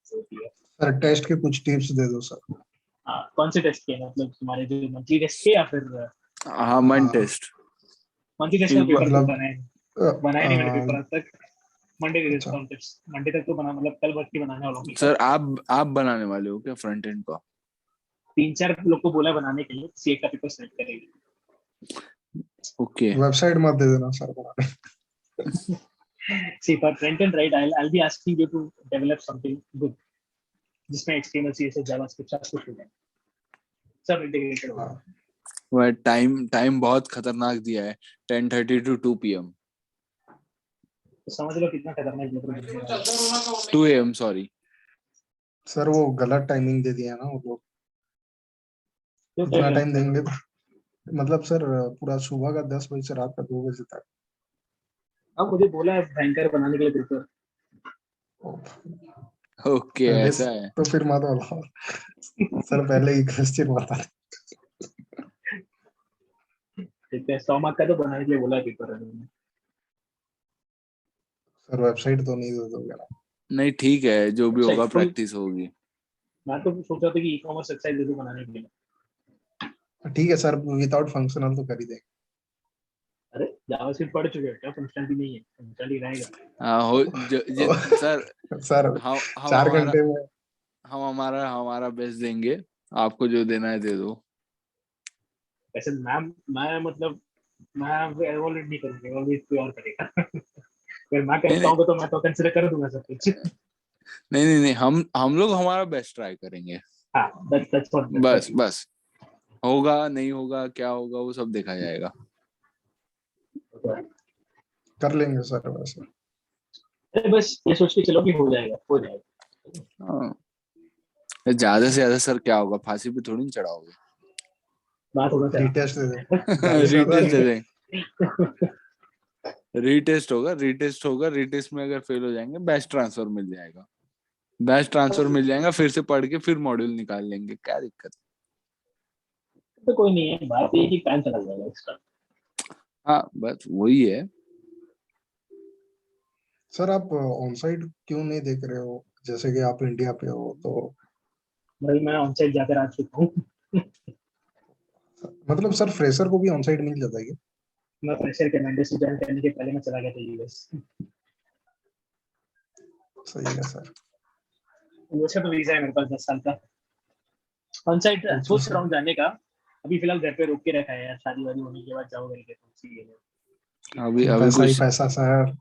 सर टेस्ट के कुछ टिप्स दे दो सर. कौन से टेस्ट के? मतलब तुम्हारे जो मंथली टेस्ट के या फिर हाँ, मंथ टेस्ट. मंथली टेस्ट का पेपर बनाए नहीं मैंने पेपर आज तक. मंडे के टिप्स मंडे तक तो बना, मतलब कल बच्चे की बनाने वाला हूँ. सर आप बनाने वाले हो क्या फ्रंट एंड का? 3-4 लोग को बोला बनाने के लिए. सी का पेपर सेलेक्ट करेंगे. ओके. वेबसाइट मत दे देना सर बनाने. See, for front end, right, I'll be asking you to develop something good जिसमें HTML, CSS, JavaScript सब कुछ हो जाए, सब इंटीग्रेटेड होगा. वह टाइम बहुत खतरनाक दिया है. 10:30 to 2 PM. तो समझ लो कितना खतरनाक मतलब 2 AM सॉरी सर. वो गलत टाइमिंग दे दिया ना वो लोग. इतना टाइम देंगे मतलब सर पूरा सुबह का 10 बजे से रात का 2 बजे तक. अब मुझे बोला है बैंकर बनाने के लिए पेपर. ओके, ऐसा है तो फिर मत बोलो सर. पहले ही क्वेश्चन बता. ठीक है. 100 मार्क का तो बनाने के लिए बोला है पेपर. सर वेबसाइट तो नहीं दे दोगे ना? नहीं, ठीक है, जो भी होगा प्रैक्टिस होगी. मैं तो सोचा था कि ई-कॉमर्स वेबसाइट दे दूं बनाने के लिए. ठीक है सर, विदाउट फंक्शनल तो कर ही देंगे. अरे जावास्क्रिप्ट पढ़ चुके हो क्या? फंक्शनल भी नहीं है, फंक्शनल ही रहेगा. हाँ हो सर 4 घंटे में हम हमारा बेस्ट देंगे. आपको जो देना है दे दो. वैसे मैं मतलब मैं ऑलरेडी नहीं करूंगा, ऑलवेज कोई और करेगा. अगर मैं करता हूँ तो मैं तो कंसीडर कर दूंगा सब कुछ. नहीं, हम लोग हमारा बेस्ट ट्राई करेंगे. हाँ, that's what. बस होगा नहीं होगा क्या होगा वो सब देखा जाएगा. कर लेंगे सर. वैसे अरे बस ये सोच के चलो कि हो जाएगा, हो जाएगा। हाँ, ज्यादा से ज्यादा सर क्या होगा, फांसी पे थोड़ी ना चढ़ाओगे। बात होगा तेरा। रीटेस्ट दे दे, ज्यादा से ज्यादा रीटेस्ट दे देंगे, रीटेस्ट होगा, रीटेस्ट होगा, रीटेस्ट में अगर फेल हो जाएंगे बैच ट्रांसफर मिल जाएगा, बैच ट्रांसफर मिल जाएगा, फिर से पढ़ के फिर मॉड्यूल निकाल लेंगे, क्या दिक्कत। तो कोई नहीं है, बात ये है कि टाइम चला जाएगा एक्स्ट्रा। हाँ बस वही है। सर आप ऑन साइट क्यों नहीं देख रहे हो, जैसे कि आप इंडिया पे हो तो? भाई मैं ऑन साइड जाकर आ चुका हूँ। मतलब सर फ्रेशर को भी ऑन साइट मिल जाता है क्या? मैं फ्रेशर के मैंडे से ज्वाइन करने के पहले मैं चला गया था यूएस। सही है सर। यूएस का तो वीजा है मेरे पास 10 साल का। ऑन साइड सोच रहा हूँ जाने का, अभी फिलहाल घर पे रोक के रखा है यार, शादी वादी होने के बाद जाओ करके, तो इसीलिए। अभी अभी पैसा ही कुछ पैसा सर।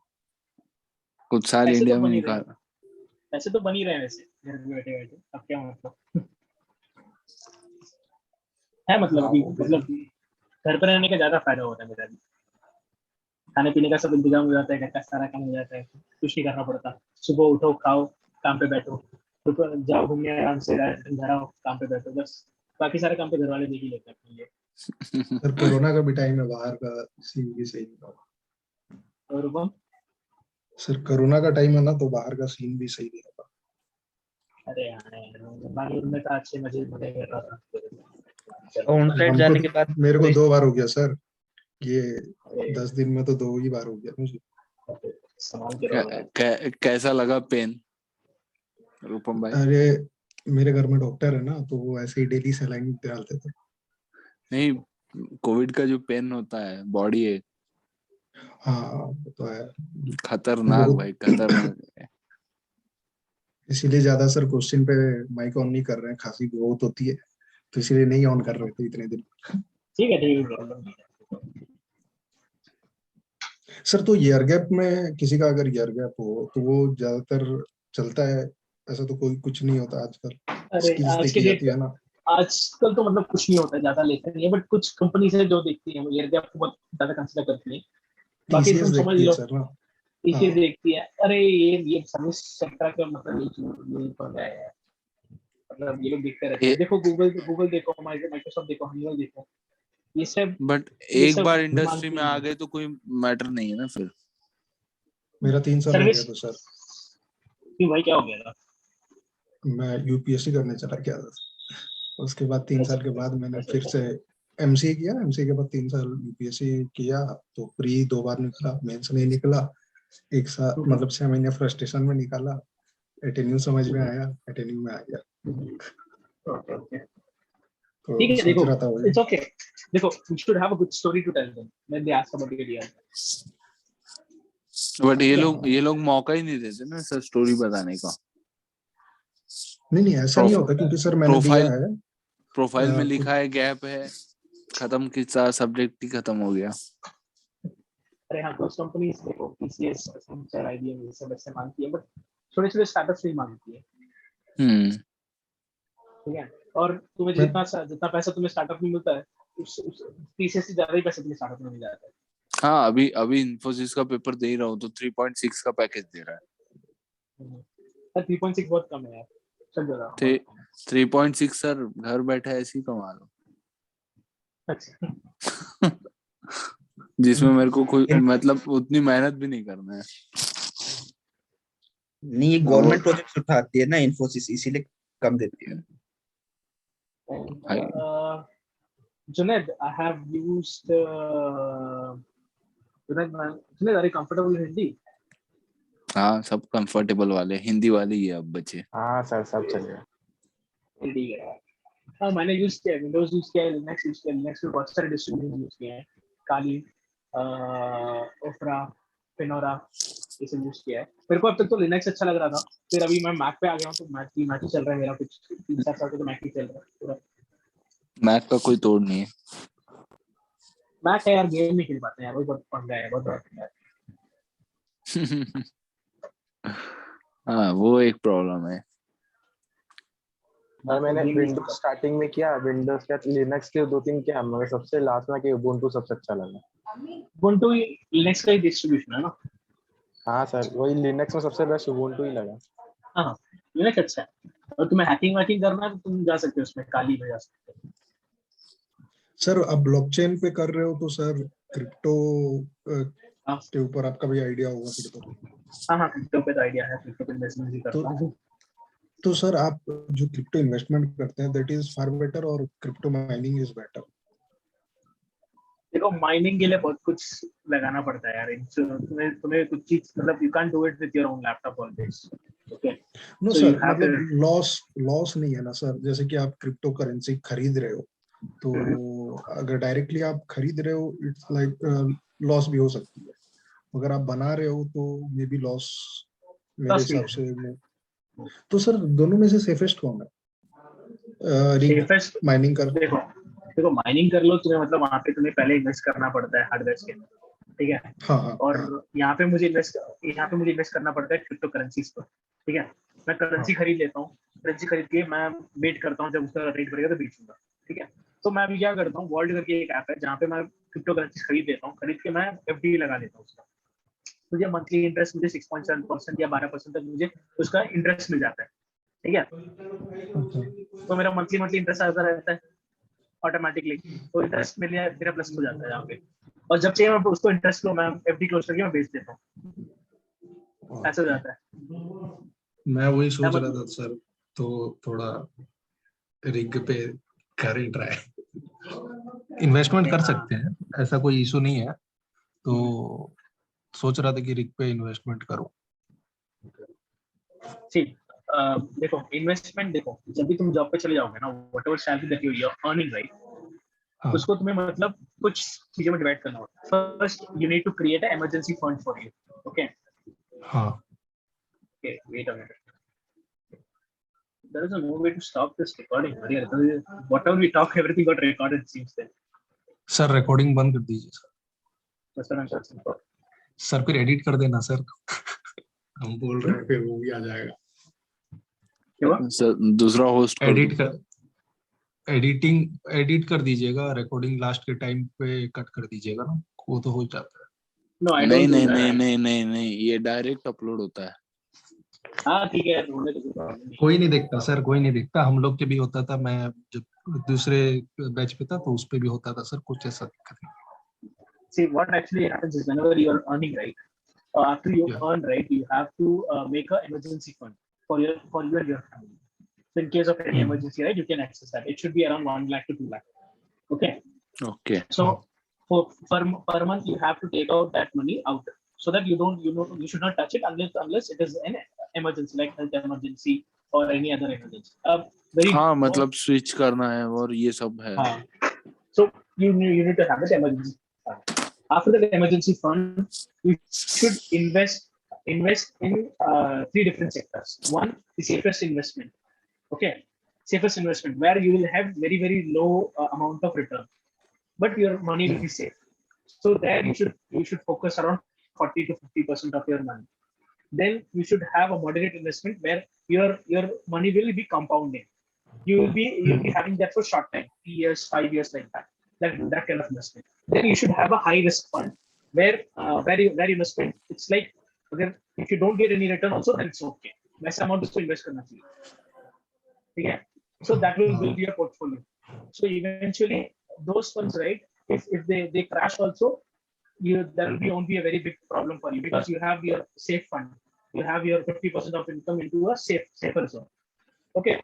कुछ साल पैसे इंडिया तो में बन ही रहे निकाल। हैं, पैसे तो बन ही रहे हैं वैसे घर पे बैठे बैठे, अब क्या मतलब है, मतलब हाँ अभी वो भी है। मतलब घर पर रहने का ज्यादा फायदा होता है मेरा भी। खाने पीने का सब इंतजाम हो जाता है, घर का सारा काम हो जाता है, कुछ नहीं करना पड़ता। सुबह उठो, खाओ, काम पे बैठो, तो जाओ घूमने आराम से, घर आओ, काम पे बैठो, बस बाकी सारे काम तो घर वाले देख ही लेते हैं अपने लिए। सर कोरोना का भी टाइम है, बाहर का सीन भी सही नहीं होगा। और वो सर कोरोना का टाइम है ना, तो बाहर का सीन भी सही नहीं होगा। अरे यार बैंगलोर में तो अच्छे मजे मजे कर रहा था। ऑन साइड जाने के बाद मेरे को कोई 2 बार हो गया सर, ये 10 दिन में तो 2 ही बार हो गया मुझे। संभाल के रहो यार। कैसा लगा पेन रूपम भाई? अरे मेरे घर में डॉक्टर है ना, तो वो ऐसे ही डेली सलाइन डालते थे। नहीं, कोविड का जो पेन होता है बॉडी है, हाँ वो तो है खतरनाक बहुत। भाई, खतरनाक है। इसीलिए ज्यादा सर क्वेश्चन पे माइक ऑन नहीं कर रहे हैं, खांसी बहुत होती है, तो इसीलिए नहीं ऑन कर रहे थे इतने दिन। ठीक है, ठीक है, प्रॉब्लम नहीं है। सर तो ईयर गैप में किसी का अगर ईयर गैप हो तो वो ज्यादातर चलता है, ऐसा तो कोई कुछ नहीं होता आजकल, अरे स्किल्स आज के देखी डेट जाती है ना। आजकल तो मतलब कुछ नहीं होता है, ज्यादा लेते नहीं है, बट कुछ कंपनी से जो देखती है वो ईयर गैप को बहुत ज्यादा कंसिडर करती है। बाकी टीसीएस तुम समझ देखती है लो, सर ना। इसे हाँ देखती है। अरे ये सर्विस सेक्टर का मतलब ये तो है यार, मतलब ये लोग देखते रहते हैं। देखो गूगल देखो, माइक्रोसॉफ्ट देखो, हनीवेल देखो, ये सब बट ये एक सब बार इंडस्ट्री मांगती में आ है गए तो कोई मैटर नहीं है ना फिर। मेरा 3 साल हो गया सर्विस। तो सर क्यों भाई, क्या हो गया था? मैं यूपीएससी करने चला गया था, उसके बाद 3 साल के बाद मैंने ऐसा फिर से एमसीए किया, एमसीए के बाद 3 साल यूपीएससी किया, तो प्री 2 बार निकला, मेंस नहीं निकला। एक साल मतलब 6 महीने फ्रस्ट्रेशन में निकाला, एटेन्यू समझ में आया, एटेन्यू में आ गया। ओके, ठीक तो है। सोच देखो, रहा था वही। It's okay. देखो, you should have a good story to tell them when they ask about your year. But ये लोग मौका ही नहीं देते ना सर स्टोरी बताने का। नहीं ऐसा नहीं होता, क्योंकि सर मैंने दिया है प्रोफाइल में कुछ। लिखा है गैप है, खत्म, किस्सा सब्जेक्ट ही खत्म हो गया। अरे हाँ, कुछ कंपनीज देखो टीसीएस, एसेंचर, आईबीएम ये सब ऐसे मांगती है, बट छोटे छोटे स्टार्टअप्स नहीं मांगती है। ठीक है, और तुम्हें जितना पैसा तुम्हें स्टार्टअप में मिलता है, उस टीसीएस से ज्यादा ही पैसा तुम्हें स्टार्टअप में मिल जाता है। हाँ, अभी इन्फोसिस का पेपर दे ही रहा हूँ तो 3.6 का पैकेज दे रहा है। 3.6 बहुत कम है यार, चल जरा। 3.6 सर घर बैठे ऐसे ही कमा लो। अच्छा। जिसमें मेरे को कोई मतलब उतनी मेहनत भी नहीं करना है। नहीं, ये गवर्नमेंट प्रोजेक्ट्स उठाती है ना इन्फोसिस, इसीलिए कम देती है। Junaid, I have used Junaid, are you comfortable in Hindi? हाँ, सब कंफर्टेबल वाले, हिंदी वाले ही है अब बचे। हाँ सर, सब चलेगा। ठीक है। हाँ, मैंने यूज किया, विंडोज यूज किया, लिनक्स यूज किया, लिनक्स में बहुत सारे डिस्ट्रीब्यूशन यूज किए हैं, काली, ओपरा, फिनोरा, ये सब यूज किया है। मेरे को अब तक तो लिनक्स अच्छा लग रहा था, फिर अभी मैं मैक पे आ गया हूँ, तो मैक ही चल रहा है मेरा, कुछ 3-4 साल से तो मैक ही चल रहा है पूरा। मैक का कोई तोड़ नहीं है। मैक है यार, गेम नहीं खेल पाते हैं यार, वो बहुत पंगा है, बहुत बड़ा पंगा है। हाँ, वो एक प्रॉब्लम है। मैंने विंडोज स्टार्टिंग में किया, विंडोज का लिनक्स के 2-3 किया, मगर सबसे लास्ट में कि उबुंटू सबसे अच्छा लगा। उबुंटू लिनक्स का ही डिस्ट्रीब्यूशन है ना। हाँ सर, वही लिनक्स में सबसे बेस्ट उबुंटू ही लगा। हाँ लिनक्स अच्छा है, और तुम्हें हैकिंग वैकिंग करना है तो तुम जा सकते हो उसमें, काली में जा सकते हो। सर अब ब्लॉकचेन पे कर रहे हो तो सर क्रिप्टो हाँ के ऊपर आपका भी आइडिया होगा फिर तो। हाँ क्रिप्टो पे तो आइडिया है, क्रिप्टो पे इन्वेस्टमेंट भी करता हूँ। तो सर आप जो क्रिप्टो इन्वेस्टमेंट करते हैं दैट इज फार बेटर और क्रिप्टो माइनिंग इज बेटर? देखो माइनिंग के लिए बहुत कुछ लगाना पड़ता है यार, तुम्हें तुम्हें कुछ चीज मतलब you can do it with your own laptop always. Okay no so sir, you have मतलब टू। लॉस नहीं है ना सर, जैसे कि आप क्रिप्टो करेंसी खरीद रहे हो तो अगर डायरेक्टली आप खरीद रहे हो इट्स लाइक लॉस भी हो सकती है, अगर आप बना रहे हो तो मे बी लॉस मेरे लॉस भी हिसाब है। से। तो सर दोनों में से सेफेस्ट कौन है? रिग सेफेस्ट माइनिंग कर। देखो देखो माइनिंग कर लो तुम्हें, मतलब वहां पे तुम्हें पहले इन्वेस्ट करना पड़ता है हार्डवेयर के अंदर, ठीक है। हाँ हाँ और हाँ यहाँ पे मुझे इन्वेस्ट करना पड़ता है क्रिप्टो करेंसीज पर, ठीक है। मैं हाँ करेंसी खरीद लेता हूँ, करेंसी खरीद के मैं वेट करता हूँ जब उसका रेट बढ़ेगा तो बेचूंगा, ठीक है। तो मैं अभी क्या करता हूँ, वॉल्ट करके एक ऐप है जहाँ पे मैं क्रिप्टो करेंसी खरीद लेता हूँ, खरीद के मैं एफडी लगा लेता हूँ उसका। मुझे मंथली इंटरेस्ट मुझे 6.7% या 12% तक मुझे उसका इंटरेस्ट मिल जाता है, ठीक है। अच्छा। तो मेरा मंथली इंटरेस्ट आता रहता है ऑटोमेटिकली, तो इंटरेस्ट मेरा प्लस हो जाता है यहाँ पे। और जब चाहिए मैं उसको इंटरेस्ट लो, मैं एफडी क्लोज करके मैं बेच देता हूँ, ऐसा हो जाता है। मैं वही क्या सोच रहा था मतलब सर, तो थोड़ा रिग पे करें ट्राई, इन्वेस्टमेंट कर हाँ सकते हैं, ऐसा कोई इशू नहीं है। तो सोच रहा था कि रिग पे इन्वेस्टमेंट करूं। ठीक। देखो इन्वेस्टमेंट, देखो जब भी तुम जॉब पे चले जाओगे ना, whatever salary that you are earning right, हाँ उसको तुम्हें मतलब कुछ चीजों में डिवाइड करना होगा। First you need to create a emergency fund for you. Okay हाँ okay wait a minute, there is no way to stop this recording. Whatever we talk, everything got recorded seems then. Sir recording बंद कर दीजिए sir. That's what I'm searching for. Sir फिर edit कर देना sir, हम बोल रहे हैं फिर वो भी आ जाएगा। क्या हुआ? सर दूसरा होस्ट कर एडिट दो। कर एडिट कर दीजिएगा, रिकॉर्डिंग लास्ट के टाइम पे कट कर दीजिएगा ना, वो तो हो जाता है। No, I नहीं don't do नहीं that. नहीं नहीं नहीं नहीं, ये डायरेक्ट अपलोड होता है। हाँ ठीक है, होने तो कोई problem नहीं। कोई नहीं देखता सर, कोई नहीं देखता, हम लोग के भी होता था, मैं जब दूसरे बैच पे था तो उस पे भी होता था सर, कुछ ऐसा दिक्कत नहीं। See, what actually happens is whenever you are earning, right? After you Yeah. earn, right, you have to make an emergency fund for you and your family. So in case of any emergency, right, you can access that. It should be around 1 lakh to 2 lakh. Okay. Okay So per month you have to take out that money out, so that you should not touch it unless it is an emergency like health emergency or any other emergency. Very हाँ मतलब switch करना है और ये सब है। So you need to have that emergency fund. After the emergency fund, you should invest in 3 different sectors. One, the safest investment. Okay, safest investment where you will have very low amount of return, but your money will be safe. So there you should focus around 40 to 50% of your money. Then you should have a moderate investment where your money will be compounding. You'll be having that for short time, 3 years, 5 years, like that. That kind of investment. Then you should have a high risk fund where you investment. It's like, okay, if you don't get any return also, then it's okay. वैसा amount उसको invest करना चाहिए, ठीक है? So that will build your portfolio. So eventually those funds, right, if they crash also, there will won't be a very big problem for you, because you have your safe fund. You have your 50% of income into a safer zone. Okay.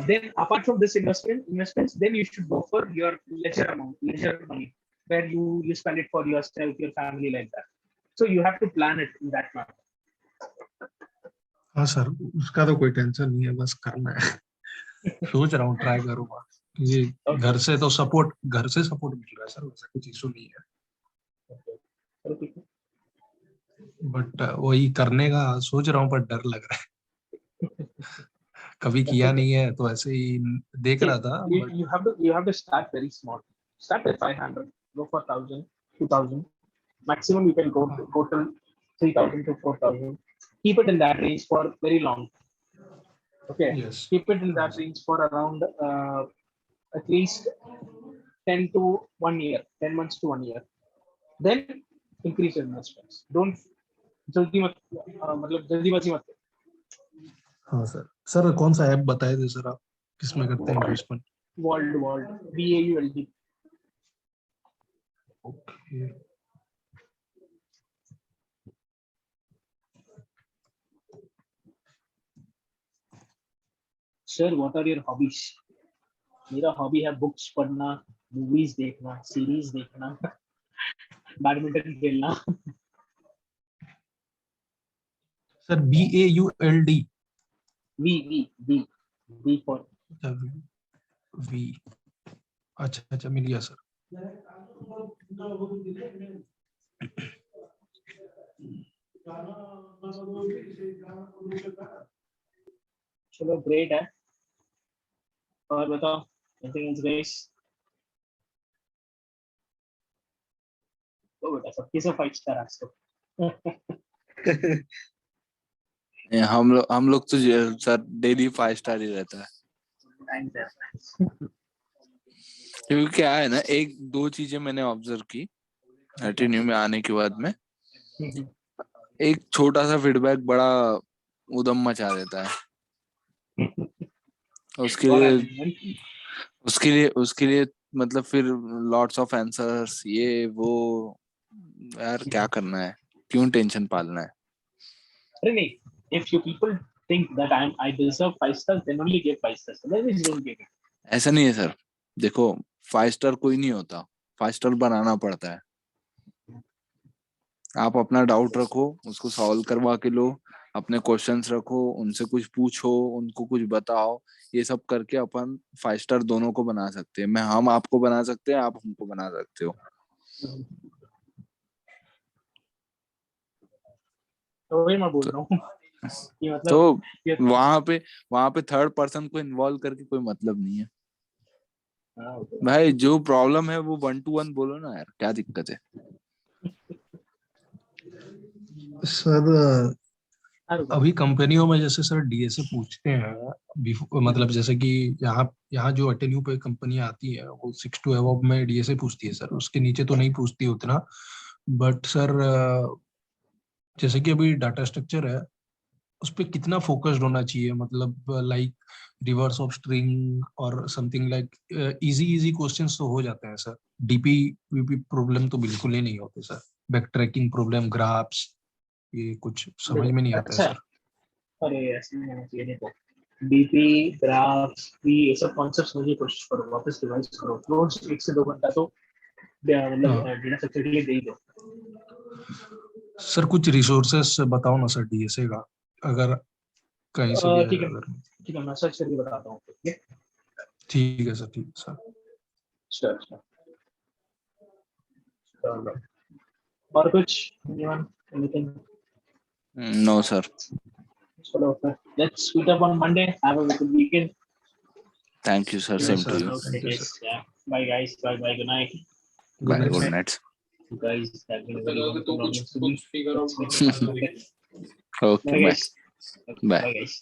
Then apart from this investments, then you should go for your leisure money, where you spend it for yourself, your family, like that. So you have to plan it in that manner. हाँ sir, उसका तो कोई tension नहीं है, बस करना है। सोच रहा हूँ ट्राई करूँगा, क्योंकि घर से सपोर्ट मिल रहा है सर, वैसा कुछ इशू नहीं है। बट वही करने का सोच रहा हूँ, पर डर लग रहा है। कभी किया नहीं है तो ऐसे ही देख रहा था। You have to start very small. Start at 500, go for 1,000, 2,000. Maximum you can go to 3,000 to 4,000. Keep it in that range for very long. Okay. Yes. Keep it in that range for around at least 10 to 1 year, 10 months to 1 year. Then increase your investments. जल्दी मत मतलब जल्दीबाजी मत करो। हाँ sir. Sir कौन सा app बताए थे सर आप, किसमें करते हैं investment? World VAULD। Okay. Sir what are your hobbies? मेरा हॉबी है बुक्स पढ़ना, मूवीज देखना, सीरीज देखना, बैडमिंटन खेलना। Sir BAULD। V for V. अच्छा मिल गया सर। चलो ग्रेट है। और बताओ एनीथिंग एल्स गाइस? तो बेटा सबकी सब 5 स्टार आज तो। हम लोग तो सर डेली 5 स्टार ही रहता है। क्योंकि क्या है ना, एक दो चीजें मैंने ऑब्जर्व की एटीन्यू में आने के बाद में। एक छोटा सा फीडबैक बड़ा उदम मचा देता है। उसके लिए मतलब फिर लॉट्स ऑफ आंसर्स, ये वो, यार क्या करना है, क्यों टेंशन पालना है? अरे नहीं, if you people think that I deserve 5 stars, then only give 5 stars. Otherwise don't give it. ऐसा नहीं है सर, देखो 5 स्टार कोई नहीं होता, 5 स्टार बनाना पड़ता है। आप अपना डाउट रखो, उसको सॉल्व करवा के लो, अपने क्वेश्चंस रखो, उनसे कुछ पूछो, उनको कुछ बताओ, ये सब करके अपन 5 स्टार दोनों को बना सकते हैं। हम आपको बना सकते हैं, आप हमको बना सकते हो। तो वही मैं बोल रहा हूँ कि मतलब तो वहां पे थर्ड पर्सन को इन्वॉल्व करके कोई मतलब नहीं है भाई। जो प्रॉब्लम है वो 1 to 1 बोलो ना यार, क्या दिक्कत है? सर अभी कंपनियों में जैसे सर DSA पूछते हैं, मतलब जैसे कि यहाँ जो एटेन्यू पे कंपनियां आती है वो 6 to above में DSA पूछती है सर, उसके नीचे तो नहीं पूछती उतना। बट सर जैसे कि अभी डाटा स्ट्रक्चर है, उस पर कितना फोकस्ड होना चाहिए, मतलब लाइक रिवर्स ऑफ स्ट्रिंग और समथिंग लाइक इजी क्वेश्चंस तो हो जाते हैं सर, DP प्रॉब्लम तो बिल्कुल ही नहीं होते sir, back tracking problem, graphs, ये कुछ समझ में नहीं आता है सर। अरे ऐसे नहीं होना चाहिए। देखो DP ग्राफ्स भी ये सब कॉन्सेप्ट्स समझने की कोशिश करो, वापस रिवाइज करो रोज 1 से 2 घंटा तो मतलब डेटा स्ट्रक्चर के लिए दे ही दो। सर कुछ रिसोर्सेस बताओ ना सर DSA का, अगर कहीं से भी ठीक है अगर। ठीक है, मैं सर्च करके बताता हूँ। ठीक है सर, ठीक है सर। श्योर। और कुछ एनीथिंग? No sir. चलो let's meet up on Monday, have a good weekend. Thank you sir, same to you. Bye guys, bye good night. Bye, good night guys, that means तो कुछ figure out okay, bye. bye guys.